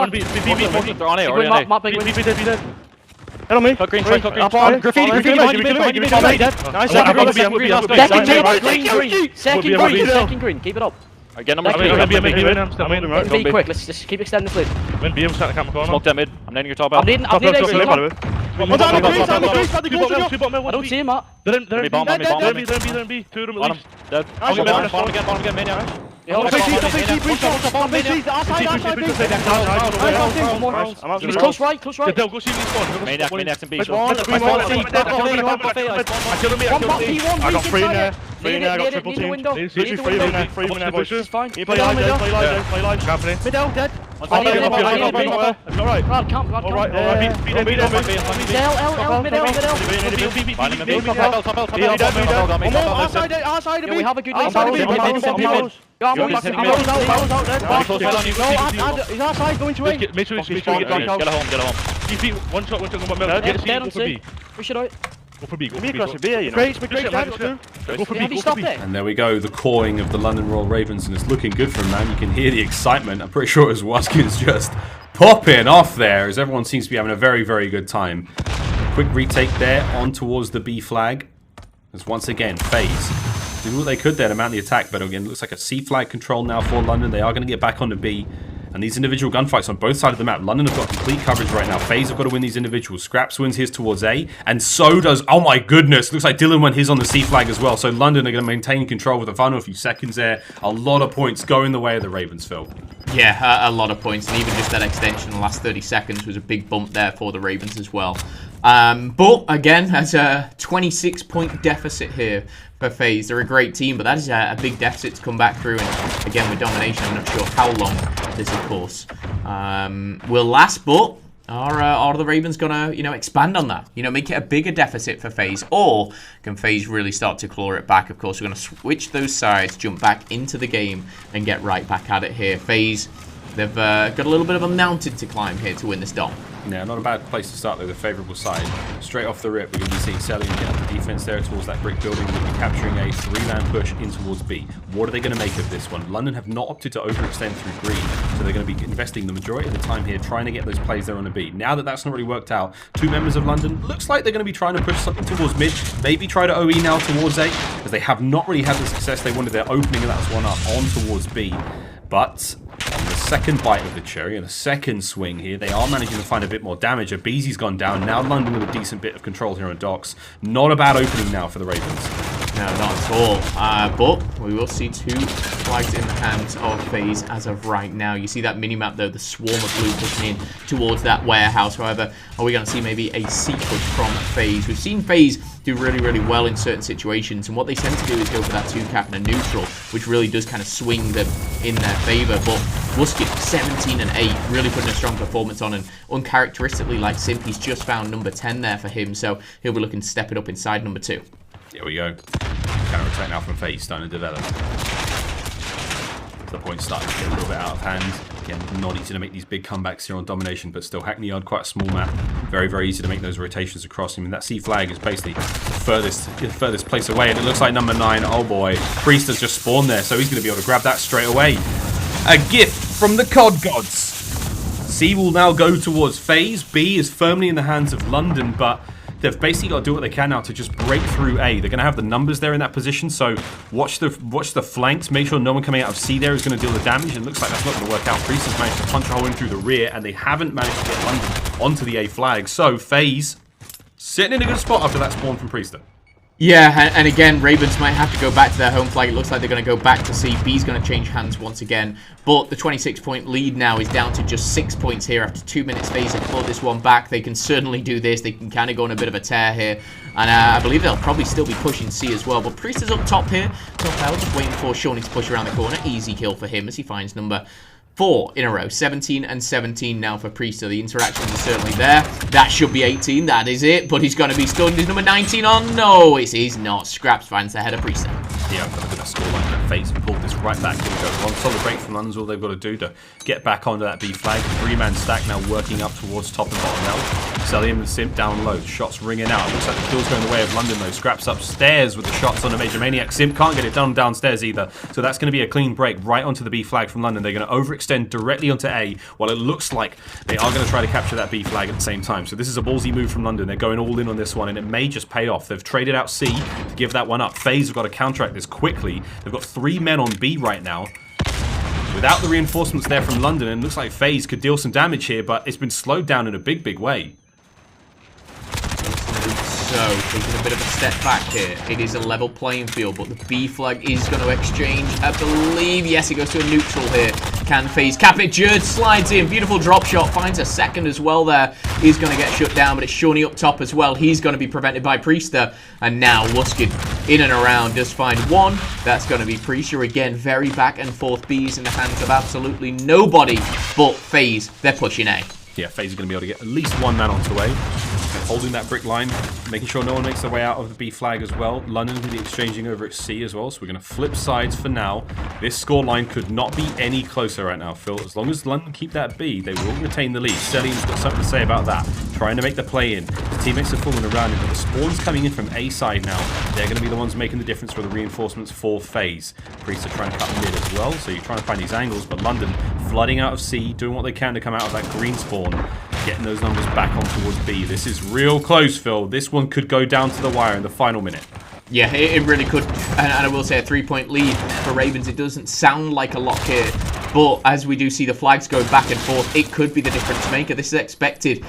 B. They're on A already. Head on me. Green. Graffiti behind you. Nice. Second green. Keep it up. Again, I'm Be right. quick. Let's just keep extending the lead. When B, I'm starting to camp corner. Smoke that mid. I'm netting your top out. I'm needing exit. I don't see him, Matt. They're in B. 2 of them at least. Dead. Bottom again, main yard. He's close right. Go see me spawn. Maniac and B. I got 3 in there. I got triple team. Literally 3 in there, boys. It's fine. Play live. Happening. Middle, dead. Alright. Camp. Alright. Outside of me. We have a good lead. He's outside going to A. Make sure you get home. DP, one shot, going to middle. Get C, go for B. Push it out. Go for B. Go for B. And there we go, the cawing of the London Royal Ravens, and it's looking good for him, man. You can hear the excitement. I'm pretty sure it was Waskins just popping off there as everyone seems to be having a very, very good time. Quick retake there on towards the B flag. As once again, FaZe did what they could there to mount the attack, but again, it looks like a C flag control now for London. They are going to get back onto B. And these individual gunfights on both sides of the map. London have got complete coverage right now. FaZe have got to win these individuals. Scraps wins his towards A. And so does... Oh my goodness. Looks like Dylan went his on the C flag as well. So London are going to maintain control with the final few seconds there. A lot of points going the way of the Ravens, Phil. Yeah, a lot of points. And even just that extension in the last 30 seconds was a big bump there for the Ravens as well. But again, that's a 26-point deficit here for FaZe. They're a great team, but that is a big deficit to come back through. And again, with Domination, I'm not sure how long this, of course, will last. But are the Ravens gonna, expand on that? Make it a bigger deficit for FaZe, or can FaZe really start to claw it back? Of course, we're gonna switch those sides, jump back into the game, and get right back at it here. FaZe, they've got a little bit of a mountain to climb here to win this dom. Yeah, not a bad place to start though, the favourable side. Straight off the rip, we're going to be seeing Selly get up the defence there towards that brick building. We'll be capturing a 3-man push in towards B. What are they going to make of this one? London have not opted to overextend through green, so they're going to be investing the majority of the time here trying to get those plays there on a B. Now that that's not really worked out, 2 members of London, looks like they're going to be trying to push something towards mid, maybe try to OE now towards A, as they have not really had the success they wanted. Their opening, and that's one up on towards B. But on the second bite of the cherry and the second swing here, they are managing to find a bit more damage. Abizi's gone down. Now London with a decent bit of control here on docks. Not a bad opening now for the Ravens. No, not at all. But we will see 2 flags in the hands of FaZe as of right now. You see that mini-map, though, the swarm of blue pushing in towards that warehouse. However, are we going to see maybe a C push from FaZe? We've seen FaZe do really, really well in certain situations, and what they tend to do is go for that 2-cap and a neutral, which really does kind of swing them in their favour. But Wuskid, 17 and 8, really putting a strong performance on, and uncharacteristically, like Simp, he's just found number 10 there for him, so he'll be looking to step it up inside number 2. Here we go. Counter attack now from FaZe starting to develop. So the point's starting to get a little bit out of hand. Again, not easy to make these big comebacks here on Domination, but still Hackney Yard, quite a small map. Very, very easy to make those rotations across. I mean, that C flag is basically the furthest place away, and it looks like number 9, oh boy, Priest has just spawned there, so he's going to be able to grab that straight away. A gift from the COD gods. C will now go towards FaZe. B is firmly in the hands of London, but they've basically got to do what they can now to just break through A. They're going to have the numbers there in that position, so watch the flanks. Make sure no one coming out of C there is going to deal the damage. And it looks like that's not going to work out. Priest has managed to punch a hole in through the rear, and they haven't managed to get London onto the A flag. So FaZe sitting in a good spot after that spawn from Priester. Yeah, and again, Ravens might have to go back to their home flag. It looks like they're going to go back to C. B's going to change hands once again. But the 26-point lead now is down to just 6 points here after 2 minutes. FaZe have pulled this one back. They can certainly do this. They can kind of go on a bit of a tear here. And I believe they'll probably still be pushing C as well. But Priest is up top here. Top L just waiting for Shawnee to push around the corner. Easy kill for him as he finds number 4 in a row. 17 and 17 now for Priest. So the interactions are certainly there. That should be 18. That is it. But he's going to be stunned. Is number 19 on? No, it is not. Scraps finds the head of Priest. Yeah, I've got a bit of score like that. FaZe and pulled this right back. Here we go. One solid break from London's all they've got to do to get back onto that B flag. 3-man stack now working up towards top and bottom now. Sellium and Simp down low. Shots ringing out. Looks like the kill's going the way of London though. Scraps upstairs with the shots on the Major Maniac. Simp can't get it done downstairs either. So that's going to be a clean break right onto the B flag from London. They're going to overextend directly onto A, while it looks like they are going to try to capture that B flag at the same time. So this is a ballsy move from London. They're going all in on this one, and it may just pay off. They've traded out C to give that one up. FaZe have got to counteract this quickly. They've got 3 men on B right now. Without the reinforcements there from London, and it looks like FaZe could deal some damage here, but it's been slowed down in a big, big way. So, taking a bit of a step back here. It is a level playing field, but the B flag is going to exchange, I believe. Yes, it goes to a neutral here. Can FaZe cap it? Jerd slides in. Beautiful drop shot. Finds a second as well there. He's going to get shut down, but it's Shawnee up top as well. He's going to be prevented by Priester. And now Luskin in and around does find one. That's going to be Priester again. Very back and forth. B's in the hands of absolutely nobody but FaZe. They're pushing A. Yeah, FaZe is going to be able to get at least 1 man onto A. Holding that brick line, making sure no one makes their way out of the B flag as well. London will be exchanging over at C as well, so we're going to flip sides for now. This scoreline could not be any closer right now, Phil. As long as London keep that B, they will retain the lead. Sellium's got something to say about that. Trying to make the play in. The teammates are falling around him, but the spawn's coming in from A side now. They're going to be the ones making the difference for the reinforcements for FaZe. Priests are trying to cut mid as well, so you're trying to find these angles, but London flooding out of C, doing what they can to come out of that green spawn, getting those numbers back on towards B. This is real close, Phil. This one could go down to the wire in the final minute. Yeah, it really could. And I will say a 3-point lead for Ravens. It doesn't sound like a lot here. But as we do see the flags going back and forth, it could be the difference maker. This is expected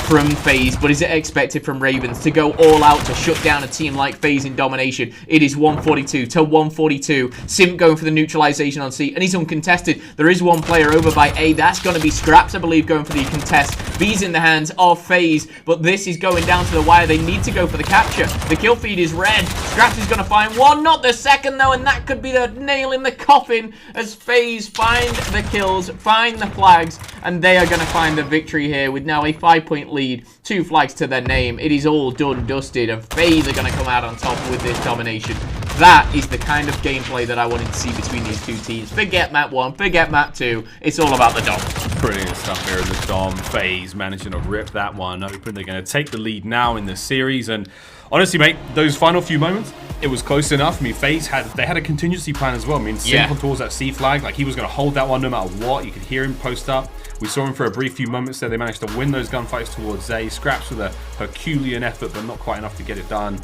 from FaZe, but is it expected from Ravens to go all out to shut down a team like FaZe in Domination? It is 142 to 142. Simp going for the neutralization on C, and he's uncontested. There is one player over by A. That's going to be Scraps, I believe, going for the contest. B's in the hands of FaZe, but this is going down to the wire. They need to go for the capture. The kill feed is red. Scraps is going to find one, not the second though, and that could be the nail in the coffin as FaZe find the kills, find the flags, and they are going to find the victory here with now a 5-point lead, 2 flags to their name. It is all done, dusted, and FaZe are going to come out on top with this domination. That is the kind of gameplay that I wanted to see between these two teams. Forget map 1, forget map 2. It's all about the dom. Brilliant stuff here in the dom. FaZe managing to rip that one open. They're going to take the lead now in the series, and honestly, mate, those final few moments, it was close enough. I mean, FaZe had a contingency plan as well. I mean, Simple towards that C flag, like he was going to hold that one no matter what. You could hear him post up. We saw him for a brief few moments there. They managed to win those gunfights towards A. Scraps with a Herculean effort, but not quite enough to get it done.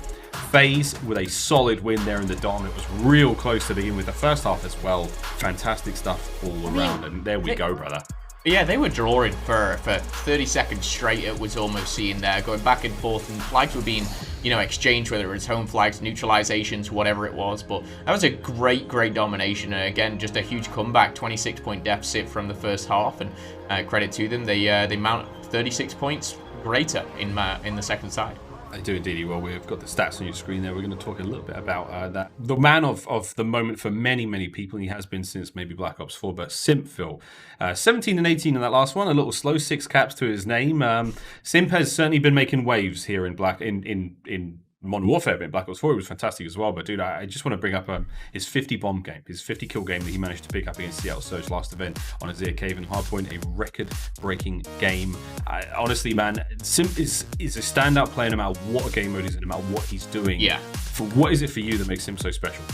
FaZe with a solid win there in the dom. It was real close to begin with the first half as well. Fantastic stuff all around, and there we go, brother. Yeah, they were drawing for 30 seconds straight. It was almost seen there, going back and forth, and flags were being, exchanged, whether it was home flags, neutralizations, whatever it was. But that was a great domination, and again, just a huge comeback. 26-point deficit from the first half, and credit to them, they mount 36 points greater in the second side. I do indeed. Well, we've got the stats on your screen there. We're going to talk a little bit about that. The man of the moment for many people, and he has been since maybe Black Ops 4, but Simp Phil. 17 and 18 in that last one. A little slow, 6 caps to his name. Simp has certainly been making waves here in Modern Warfare bit, Black Ops 4 was fantastic as well. But dude, I just want to bring up his 50 bomb game, his 50 kill game that he managed to pick up against Seattle Surge last event on Azir Cave and Hardpoint, a record-breaking game. Honestly, man, Simp is a standout player no matter what game mode he's in, no matter what he's doing. Yeah. What is it for you that makes him so special?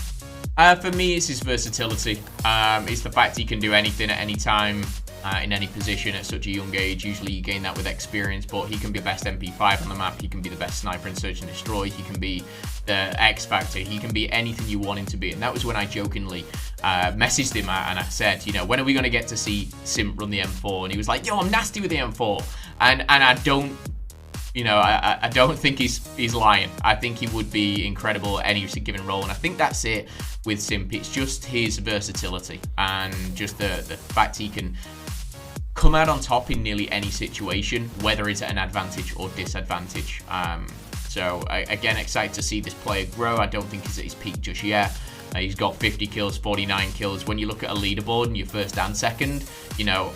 For me, it's his versatility. It's the fact he can do anything at any time, in any position at such a young age. Usually you gain that with experience, but he can be the best MP5 on the map. He can be the best sniper in Search and Destroy. He can be the X Factor. He can be anything you want him to be. And that was when I jokingly messaged him and I said, you know, when are we going to get to see Simp run the M4? And he was like, yo, I'm nasty with the M4. And I don't, you know, I don't think he's lying. I think he would be incredible at any given role, and I think that's it with Simp. It's just his versatility and just the fact he can come out on top in nearly any situation, whether it's at an advantage or disadvantage. So again, excited to see this player grow. I don't think he's at his peak just yet. He's got 50 kills, 49 kills. When you look at a leaderboard and you're first and second, you know,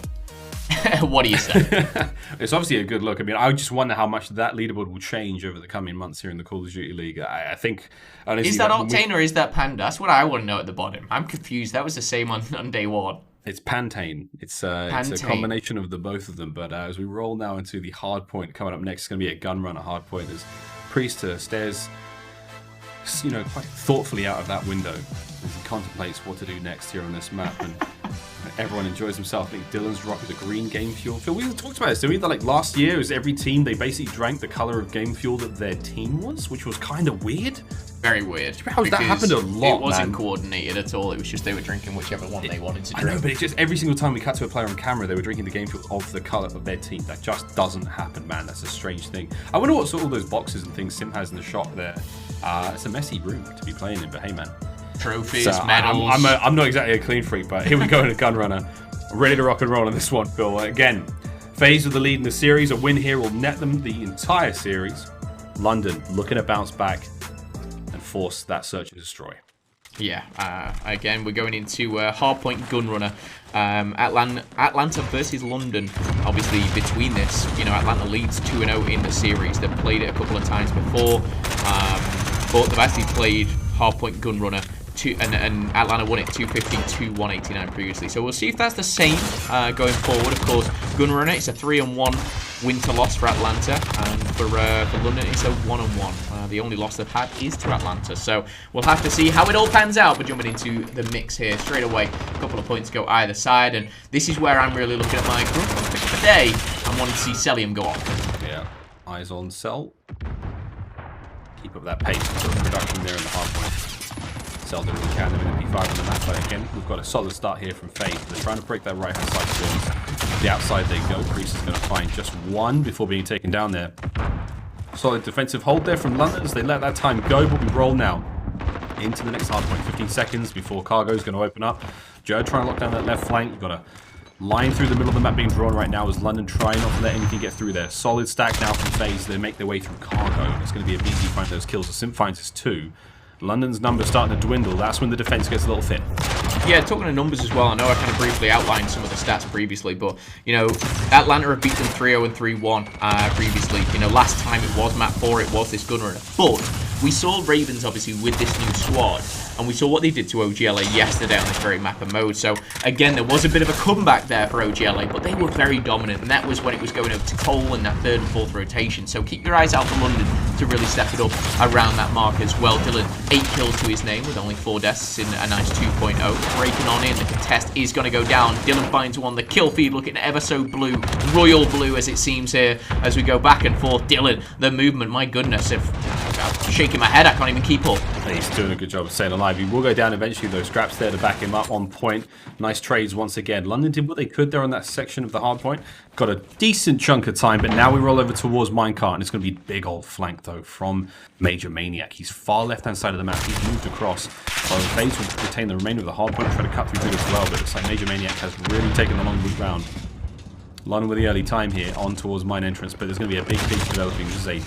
what do you say? It's obviously a good look. I mean, I just wonder how much that leaderboard will change over the coming months here in the Call of Duty League. I think... honestly, is that Octane or is that Panda? That's what I want to know at the bottom. I'm confused. That was the same on day one. It's Pantane. It's a combination of the both of them. But as we roll now into the Hardpoint, coming up next is going to be a gun runner Hardpoint as Priest stares, you know, quite thoughtfully out of that window as he contemplates what to do next here on this map. And everyone enjoys himself. I think Dylan's rocking the green game fuel. Phil, we talked about this, didn't we? That, like, last year, it was every team, they basically drank the color of game fuel that their team was, which was kind of weird. Very weird. That happened a lot, It wasn't coordinated at all. It was just they were drinking whichever one they wanted to drink. I know, but it's just every single time we cut to a player on camera, they were drinking the game fuel of the color of their team. That just doesn't happen, man. That's a strange thing. I wonder what sort of all those boxes and things Sim has in the shop there. It's a messy room to be playing in, but hey, man. Trophies, so medals. I'm not exactly a clean freak, but here we go in a gun runner. Ready to rock and roll on this one, Phil. Again, FaZe with the lead in the series. A win here will net them the entire series. London looking to bounce back and force that search and destroy. Yeah, again, we're going into Hardpoint Gunrunner. Atlanta versus London. Obviously, between this, you know, Atlanta leads 2-0 in the series. They've played it a couple of times before, but they've actually played Hardpoint Gunrunner. And Atlanta won it 250-189 previously. So we'll see if that's the same going forward. Of course, Gunrunner, it's a 3-1 win to loss for Atlanta, and for London, it's a 1-1. The only loss they've had is to Atlanta. So we'll have to see how it all pans out. But jumping into the mix here straight away, a couple of points go either side, and this is where I'm really looking at my group pick of the day. I'm wanting to see Celium go off. Yeah, eyes on Cell. Keep up that pace of production there in the Hardpoint. Cell doing what he can, they're MP5 on the map, but again, we've got a solid start here from FaZe. They're trying to break that right-hand side storms. The outside they go. Priest is going to find just one before being taken down there. Solid defensive hold there from London as they let that time go, but we roll now into the next Hardpoint. 15 seconds before Cargo is going to open up. Joe trying to lock down that left flank. You've got a line through the middle of the map being drawn right now as London trying not to let anything get through there. Solid stack now from FaZe. They make their way through Cargo. It's going to be a BZ find those kills. The Simp finds his 2. London's numbers starting to dwindle. That's when the defense gets a little thin. Yeah, talking to numbers as well, I know I kind of briefly outlined some of the stats previously, but, you know, Atlanta have beaten 3-0 and 3-1 previously. You know, last time it was map 4, it was this Gunrunner. But we saw Ravens, obviously, with this new squad, and we saw what they did to OGLA yesterday on this very map and mode. So, again, there was a bit of a comeback there for OGLA, but they were very dominant, and that was when it was going over to Cole in that 3rd and 4th rotation. So keep your eyes out for London to really step it up around that mark as well. Dylan, 8 kills to his name with only 4 deaths in a nice 2.0. Breaking on in, the contest is going to go down. Dylan finds one. The kill feed looking ever so blue, royal blue as it seems here as we go back and forth. Dylan, the movement, my goodness, I'm shaking my head, I can't even keep up. He's doing a good job of staying alive. He will go down eventually, though. Scraps there to back him up on point. Nice trades once again. London did what they could there on that section of the Hardpoint. Got a decent chunk of time, but now we roll over towards Minecart, and it's going to be a big old flank, though, from Major Maniac. He's far left-hand side of the map. He's moved across. Well, FaZe will retain the remainder of the Hardpoint, try to cut through as well, but it's like Major Maniac has really taken the long route round. London with the early time here on towards mine entrance, but there's going to be a big piece developing. This is a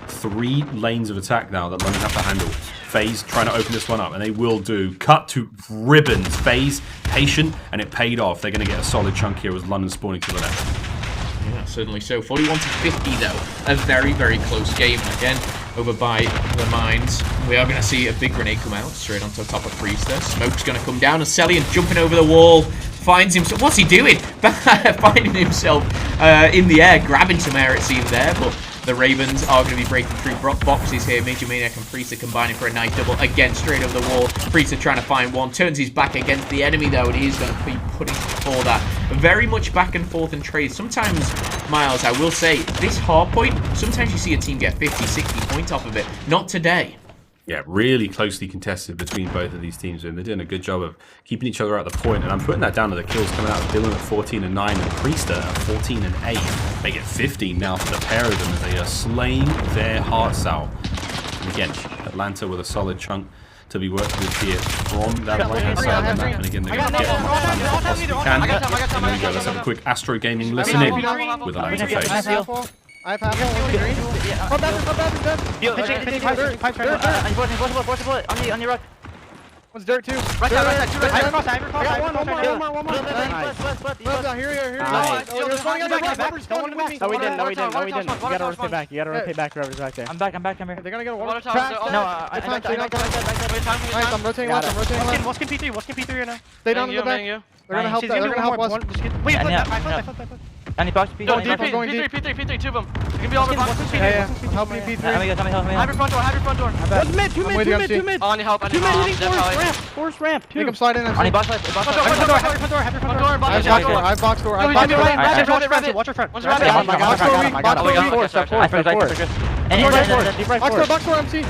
3 lanes of attack now that London have to handle. FaZe trying to open this one up, and they will do. Cut to ribbons. FaZe patient, and it paid off. They're going to get a solid chunk here as London spawning to the left. Yeah, certainly so. 41-50 though. A very, very close game. And again, over by the mines. We are going to see a big grenade come out straight onto the top of Priester. Smoke's going to come down, and Celian jumping over the wall. Finds himself. What's he doing? Finding himself in the air, grabbing some air, it seems there. But the Ravens are going to be breaking through boxes here. Major Maniac and Priester combining for a nice double. Again, straight over the wall. Priester trying to find one. Turns his back against the enemy, though, and he's going to be putting for that. Very much back and forth in trades. Sometimes, Miles, I will say, this hardpoint, sometimes you see a team get 50, 60 points off of it. Not today. Yeah, really closely contested between both of these teams, and they're doing a good job of keeping each other at the point. And I'm putting that down to the kills coming out of Dylan at 14 and 9 and Priester at 14 and 8. They get 15 now for the pair of them as they are slaying their hearts out. And again, Atlanta with a solid chunk to be worked with here from that right-hand side of the map. And again, they're going to get on much time as they possibly can. And there we go. Let's have a quick Astro Gaming listen in with Atlanta FaZe. I have half green. Come back. On your rock. One's dirt too. Right side. I got one more. Here. There's one on the back. No, we didn't. You gotta rotate back. Whoever's back there. I'm back. I'm here. They're gonna get a water. No, I'm rotating left. What's P3 right now? Stay down in the back. They're gonna help. They're gonna help us. Wait, I Any box P3. Go deep, P3, 2 of them. You can be all over box. Yeah. Help me, P3. Help me. Have your front door. One's mid, two mid. I need help. Force ramp. Make him slide in. On your box left. Front door. I have box door. Watch your front. Box door MC.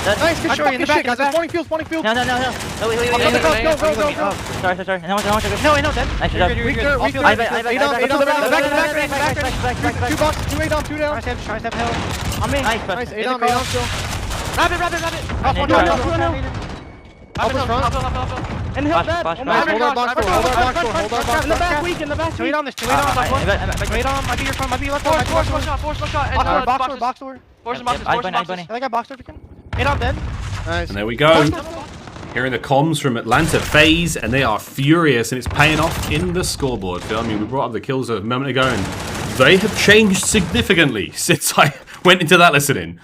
Nice, good shot in the back. Guys, spawning field. No. Wait. Go. Sorry. No, dead. Nice shot. Weak. I bet. Back. 2 down. Try step hill. On me. Nice. Nice, 8 down still. Rabbit. Up in front. And hill dead. Hold our box door. In the back, weak. 2 8 on this. 2 8 on. 2 8 on. Might be your front. Might be left. Force one shot. Box door. Force boxes. I think I boxed door if you can. 8 on dead. Nice. And there we go. Hearing the comms from Atlanta FaZe, and they are furious, and it's paying off in the scoreboard. I mean, we brought up the kills a moment ago, and they have changed significantly since I went into that listening.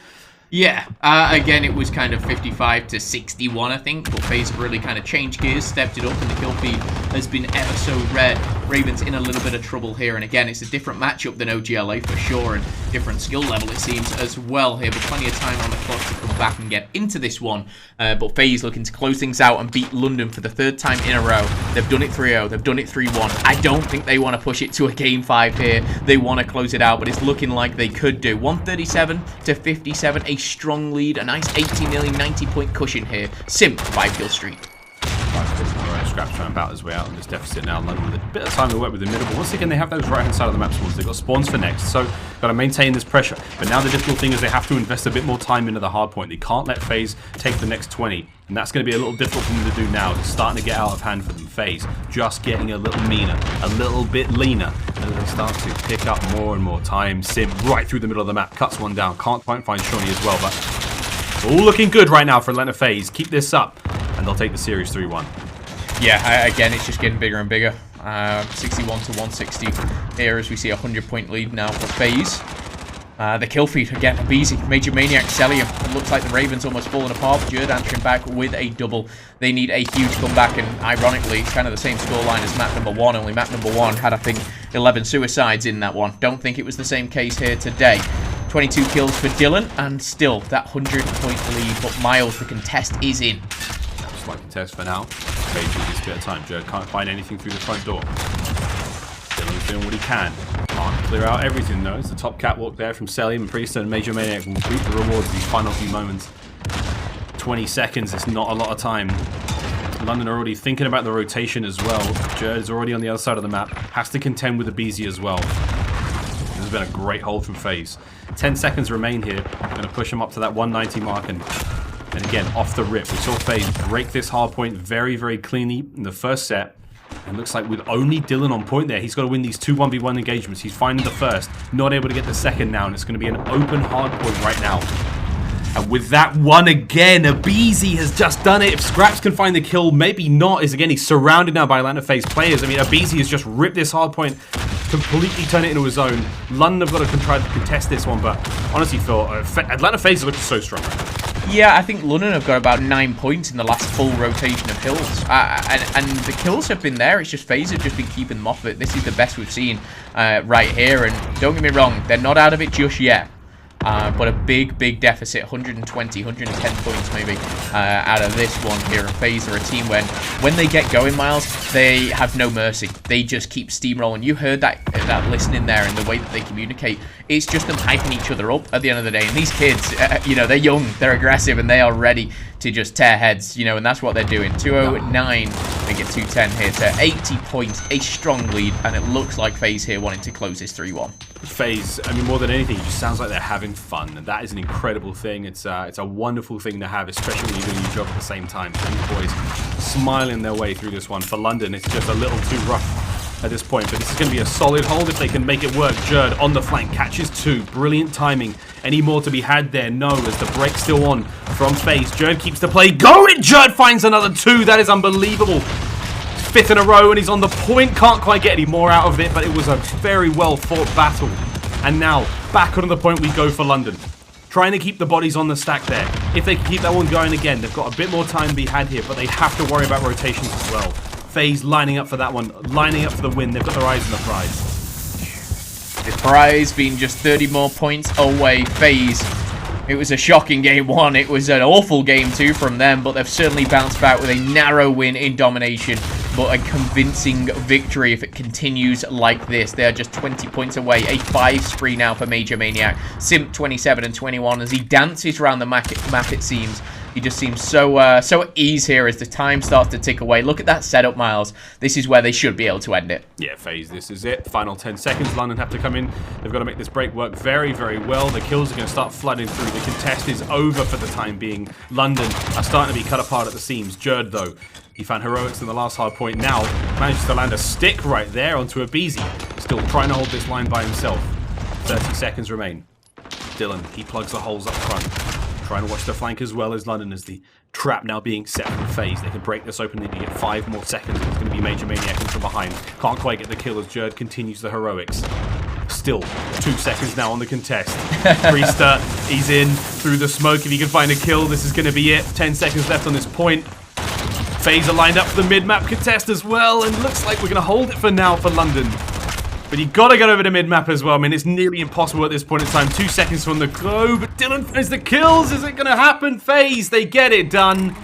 Yeah, again, it was kind of 55 to 61, I think, but FaZe really kind of changed gears, stepped it up, and the kill feed has been ever so rare. Ravens in a little bit of trouble here, and again, it's a different matchup than OGLA for sure, and different skill level, it seems, as well here, but plenty of time on the clock to come back and get into this one. But FaZe looking to close things out and beat London for the 3rd time in a row. They've done it 3-0, they've done it 3-1. I don't think they want to push it to a game 5 here. They want to close it out, but it's looking like they could do. 137 to 57, a strong lead, a nice 80 million 90-point cushion here. Sim 5-kill streak. Scraps trying to battle his way out on this deficit now. London with a bit of time to work with the middle, but once again they have those right hand side of the map spawns. They've got spawns for next, so got to maintain this pressure. But now the difficult thing is they have to invest a bit more time into the hard point. They can't let FaZe take the next 20, and that's going to be a little difficult for them to do now. It's starting to get out of hand for them. FaZe just getting a little meaner, a little bit leaner, as they start to pick up more and more time. Sim right through the middle of the map, cuts one down. Can't quite find Shawnee as well, but it's all looking good right now for Atlanta FaZe. Keep this up, and they'll take the series 3-1. Yeah, again, it's just getting bigger and bigger. 61 to 160 here as we see a 100-point lead now for FaZe. The kill feed, again, Abizi, Major Maniac, Celian. It looks like the Ravens almost falling apart. Jerd answering back with a double. They need a huge comeback, and ironically, it's kind of the same scoreline as map number 1, only map number 1 had, I think, 11 suicides in that one. Don't think it was the same case here today. 22 kills for Dylan, and still that 100-point lead, but Miles, the contest is in. Slight contest for now. FaZe with this bit of time. Jerd can't find anything through the front door. Dylan's doing what he can. Can't clear out everything though. It's the top catwalk there from Celian and Priester, and Major Maniac will reap the rewards these final few moments. 20 seconds, it's not a lot of time. London are already thinking about the rotation as well. Jerd is already on the other side of the map. Has to contend with Abizi as well. This has been a great hold from FaZe. 10 seconds remain here. Going to push him up to that 190 mark, and again, off the rip. We saw FaZe break this hard point very, very cleanly in the first set. And looks like with only Dylan on point there, he's got to win these 2 1v1 engagements. He's finding the first, not able to get the second now, and it's going to be an open hard point right now. And with that one again, Abizi has just done it. If Scraps can find the kill, maybe not, as again, he's surrounded now by Atlanta FaZe players. I mean, Abizi has just ripped this hard point completely turn it into his own. London have got to try to contest this one, but honestly, Phil, Atlanta FaZe are looking so strong right now. Yeah, I think London have got about 9 points in the last full rotation of kills. And the kills have been there. It's just FaZe have just been keeping them off it. This is the best we've seen right here. And don't get me wrong, they're not out of it just yet. But a big deficit, 120, 110 points maybe out of this one here. And FaZe are a team when they get going, Miles, they have no mercy. They just keep steamrolling. You heard that listening there and the way that they communicate. It's just them hyping each other up at the end of the day. And these kids, you know, they're young, they're aggressive, and they are ready to just tear heads, you know, and that's what they're doing. 209, they get 210 here to 80 points, a strong lead, and it looks like FaZe here wanting to close this 3-1. FaZe, I mean, more than anything, it just sounds like they're having fun, and that is an incredible thing. It's a wonderful thing to have, especially when you're doing your job at the same time. These boys smiling their way through this one. For London, it's just a little too rough at this point, but this is going to be a solid hold if they can make it work. Jerd on the flank, catches 2. Brilliant timing. Any more to be had there? No, as the break's still on from FaZe. Jerd keeps the play going. Jerd finds another 2. That is unbelievable. 5th in a row, and he's on the point. Can't quite get any more out of it, but it was a very well fought battle. And now, back on the point we go for London. Trying to keep the bodies on the stack there. If they can keep that one going again, they've got a bit more time to be had here, but they have to worry about rotations as well. FaZe lining up for that one, lining up for the win. They've got their eyes on the prize. The prize being just 30 more points away. FaZe, it was a shocking game 1. It was an awful game 2 from them, but they've certainly bounced back with a narrow win in Domination, but a convincing victory if it continues like this. They are just 20 points away. A 5 spree now for Major Maniac. Simp 27 and 21 as he dances around the map, it seems. He just seems so at ease here as the time starts to tick away. Look at that setup, Miles. This is where they should be able to end it. Yeah, FaZe, this is it. Final 10 seconds. London have to come in. They've got to make this break work very, very well. The kills are going to start flooding through. The contest is over for the time being. London are starting to be cut apart at the seams. Jerd, though, he found heroics in the last hard point. Now manages to land a stick right there onto a BZ. Still trying to hold this line by himself. 30 seconds remain. Dylan, he plugs the holes up front. Trying to watch the flank as well as London as the trap now being set from FaZe. They can break this open. They need to get 5 more seconds. It's going to be Major Maniac from behind. Can't quite get the kill as Jerd continues the heroics. Still 2 seconds now on the contest. Priester, he's in through the smoke. If he can find a kill, this is going to be it. 10 seconds left on this point. FaZe are lined up for the mid-map contest as well, and looks like we're going to hold it for now for London. But you got to get over to mid-map as well. I mean, it's nearly impossible at this point in time. 2 seconds from the go, but Dylan finds the kills. Is it going to happen? FaZe, they get it done.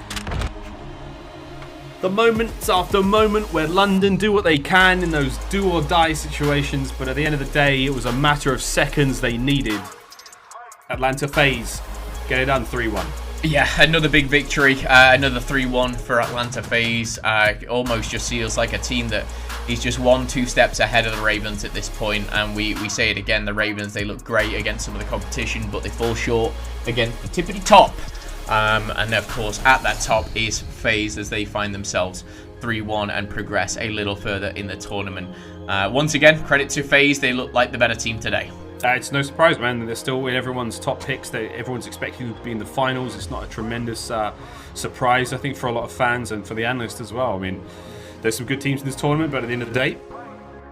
The moment after moment where London do what they can in those do-or-die situations, but at the end of the day, it was a matter of seconds they needed. Atlanta FaZe get it done 3-1. Yeah, another big victory, another 3-1 for Atlanta FaZe. Almost just feels like a team that is just 1-2 steps ahead of the Ravens at this point. And we say it again, the Ravens, they look great against some of the competition, but they fall short against the tippity top. And of course, at that top is FaZe as they find themselves 3-1 and progress a little further in the tournament. Once again, credit to FaZe, they look like the better team today. It's no surprise, man. They're still in everyone's top picks. Everyone's expecting them to be in the finals. It's not a tremendous surprise, I think, for a lot of fans and for the analysts as well. I mean, there's some good teams in this tournament, but at the end of the day,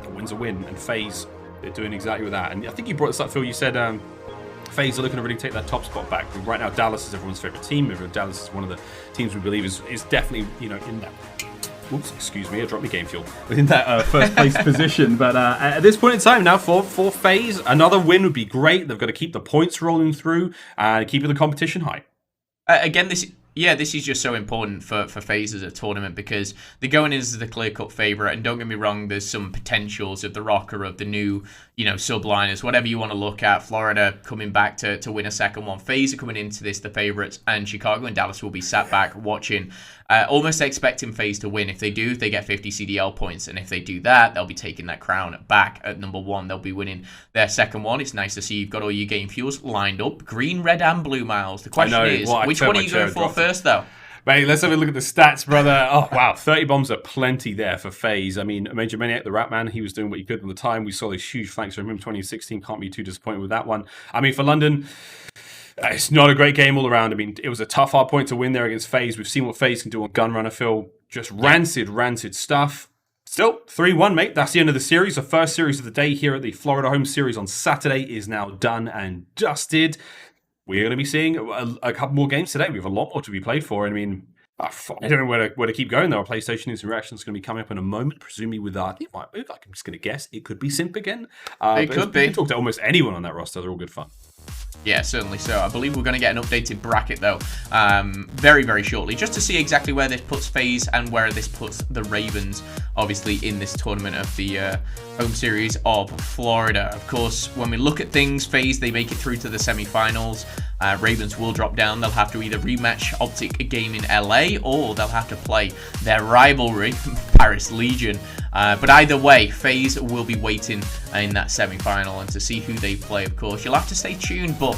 a win's a win. And FaZe, they're doing exactly that. And I think you brought this up, Phil. You said FaZe are looking to really take that top spot back. Right now, Dallas is everyone's favorite team. Dallas is one of the teams we believe is definitely, you know, in that. Oops, excuse me, I dropped my game fuel. In that first place position. But at this point in time now, for FaZe, another win would be great. They've got to keep the points rolling through and keeping the competition high. Again, this is just so important for FaZe as a tournament because they're going in as the clear-cut favourite. And don't get me wrong, there's some potentials of the Røkkr, of the new, you know, Subliners, whatever you want to look at. Florida coming back to win a second one. FaZe are coming into this the favourites, and Chicago and Dallas will be sat back watching, almost expecting FaZe to win. If they do, they get 50 CDL points, and if they do that, they'll be taking that crown back at number 1. They'll be winning their second one. It's nice to see you've got all your game fuels lined up. Green, red, and blue, Miles. The question is, which one are you going for first, though? Mate, let's have a look at the stats, brother. Oh, wow. 30 bombs are plenty there for FaZe. I mean, Major Maniac, the Rat Man, he was doing what he could at the time. We saw these huge flanks from him in 2016. Can't be too disappointed with that one. I mean, for London, it's not a great game all around. I mean, it was a tough hard point to win there against FaZe. We've seen what FaZe can do on Gunrunner, Phil. Just rancid stuff. Still, 3-1, mate. That's the end of the series. The first series of the day here at the Florida home series on Saturday is now done and dusted. We're going to be seeing a couple more games today. We have a lot more to be played for. I mean, I don't know where to keep going, though. Our PlayStation News and Reactions is going to be coming up in a moment, presumably with our... I'm just going to guess. It could be Simp again. It could be. We can talk to almost anyone on that roster. They're all good fun. Yeah, certainly so. I believe we're going to get an updated bracket, though, very, very shortly, just to see exactly where this puts FaZe and where this puts the Ravens, obviously, in this tournament of the home series of Florida. Of course, when we look at things, FaZe, they make it through to the semi-finals. Ravens will drop down. They'll have to either rematch OpTic Gaming LA, or they'll have to play their rivalry, Paris Legion. But either way, FaZe will be waiting in that semi-final, and to see who they play, of course, you'll have to stay tuned. But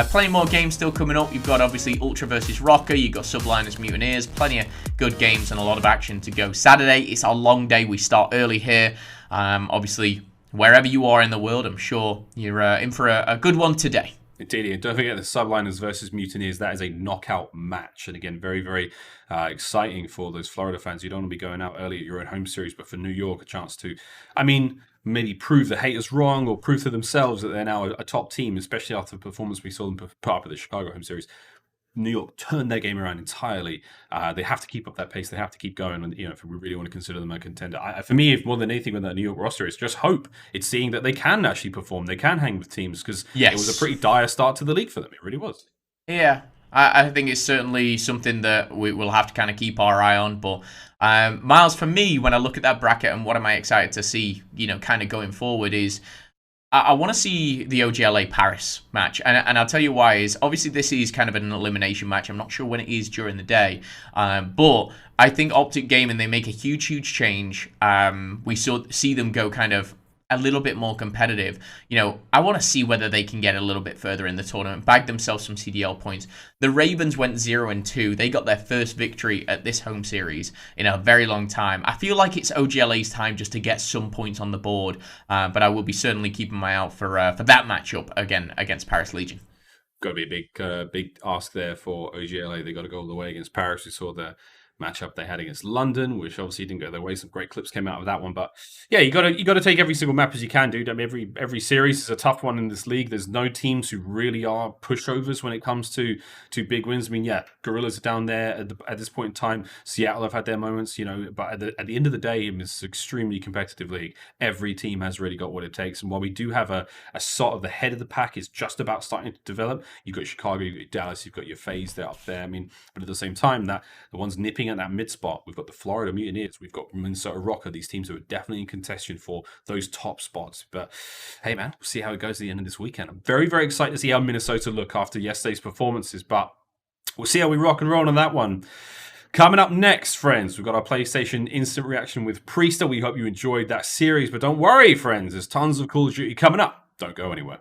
plenty more games still coming up. You've got, obviously, Ultra versus Røkkr. You've got Subliners, Mutineers. Plenty of good games and a lot of action to go. Saturday, it's our long day. We start early here. Obviously, wherever you are in the world, I'm sure you're in for a good one today. Indeed, and don't forget the Subliners versus Mutineers. That is a knockout match, and again, very, very exciting for those Florida fans. You don't want to be going out early at your own home series, but for New York, a chance to, maybe prove the haters wrong or prove to themselves that they're now a top team, especially after the performance we saw them put up at the Chicago home series. New York turned their game around entirely. They have to keep up that pace. They have to keep going. And, if we really want to consider them a contender, for me, if more than anything with that New York roster, it's just hope. It's seeing that they can actually perform. They can hang with teams, because it was a pretty dire start to the league for them. It really was. Yeah, I think it's certainly something that we will have to kind of keep our eye on. But Miles, for me, when I look at that bracket and what am I excited to see, kind of going forward is, I want to see the OGLA Paris match, and I'll tell you why. Is obviously this is kind of an elimination match. I'm not sure when it is during the day, but I think OpTic Gaming, they make a huge change. We see them go kind of a little bit more competitive. I want to see whether they can get a little bit further in the tournament, bag themselves some CDL points. The Ravens went 0-2. They got their first victory at this home series in a very long time. I feel like it's OGLA's time just to get some points on the board, but I will be certainly keeping my eye out for that matchup again against Paris Legion. Got to be a big ask there for OGLA. They got to go all the way against Paris. We saw the matchup they had against London, which obviously didn't go their way. Some great clips came out of that one, but yeah, you got to take every single map as you can, dude. I mean, every series is a tough one in this league. There's no teams who really are pushovers when it comes to big wins. I mean, yeah, Gorillas are down there at this point in time. Seattle have had their moments, but at the end of the day, it's an extremely competitive league. Every team has really got what it takes, and while we do have a sort of the head of the pack is just about starting to develop. You've got Chicago, you've got Dallas, you've got your FaZe, they're up there. I mean, but at the same time, that the ones nipping at that mid spot, we've got the Florida Mutineers, we've got Minnesota Røkkr. These teams are definitely in contention for those top spots. But hey, man, we'll see how it goes at the end of this weekend. I'm very, very excited to see how Minnesota look after yesterday's performances, but we'll see how we rock and roll on that one. Coming up next, friends, we've got our PlayStation Instant Reaction with Priester. We hope you enjoyed that series, but don't worry, friends, there's tons of Call of Duty coming up. Don't go anywhere.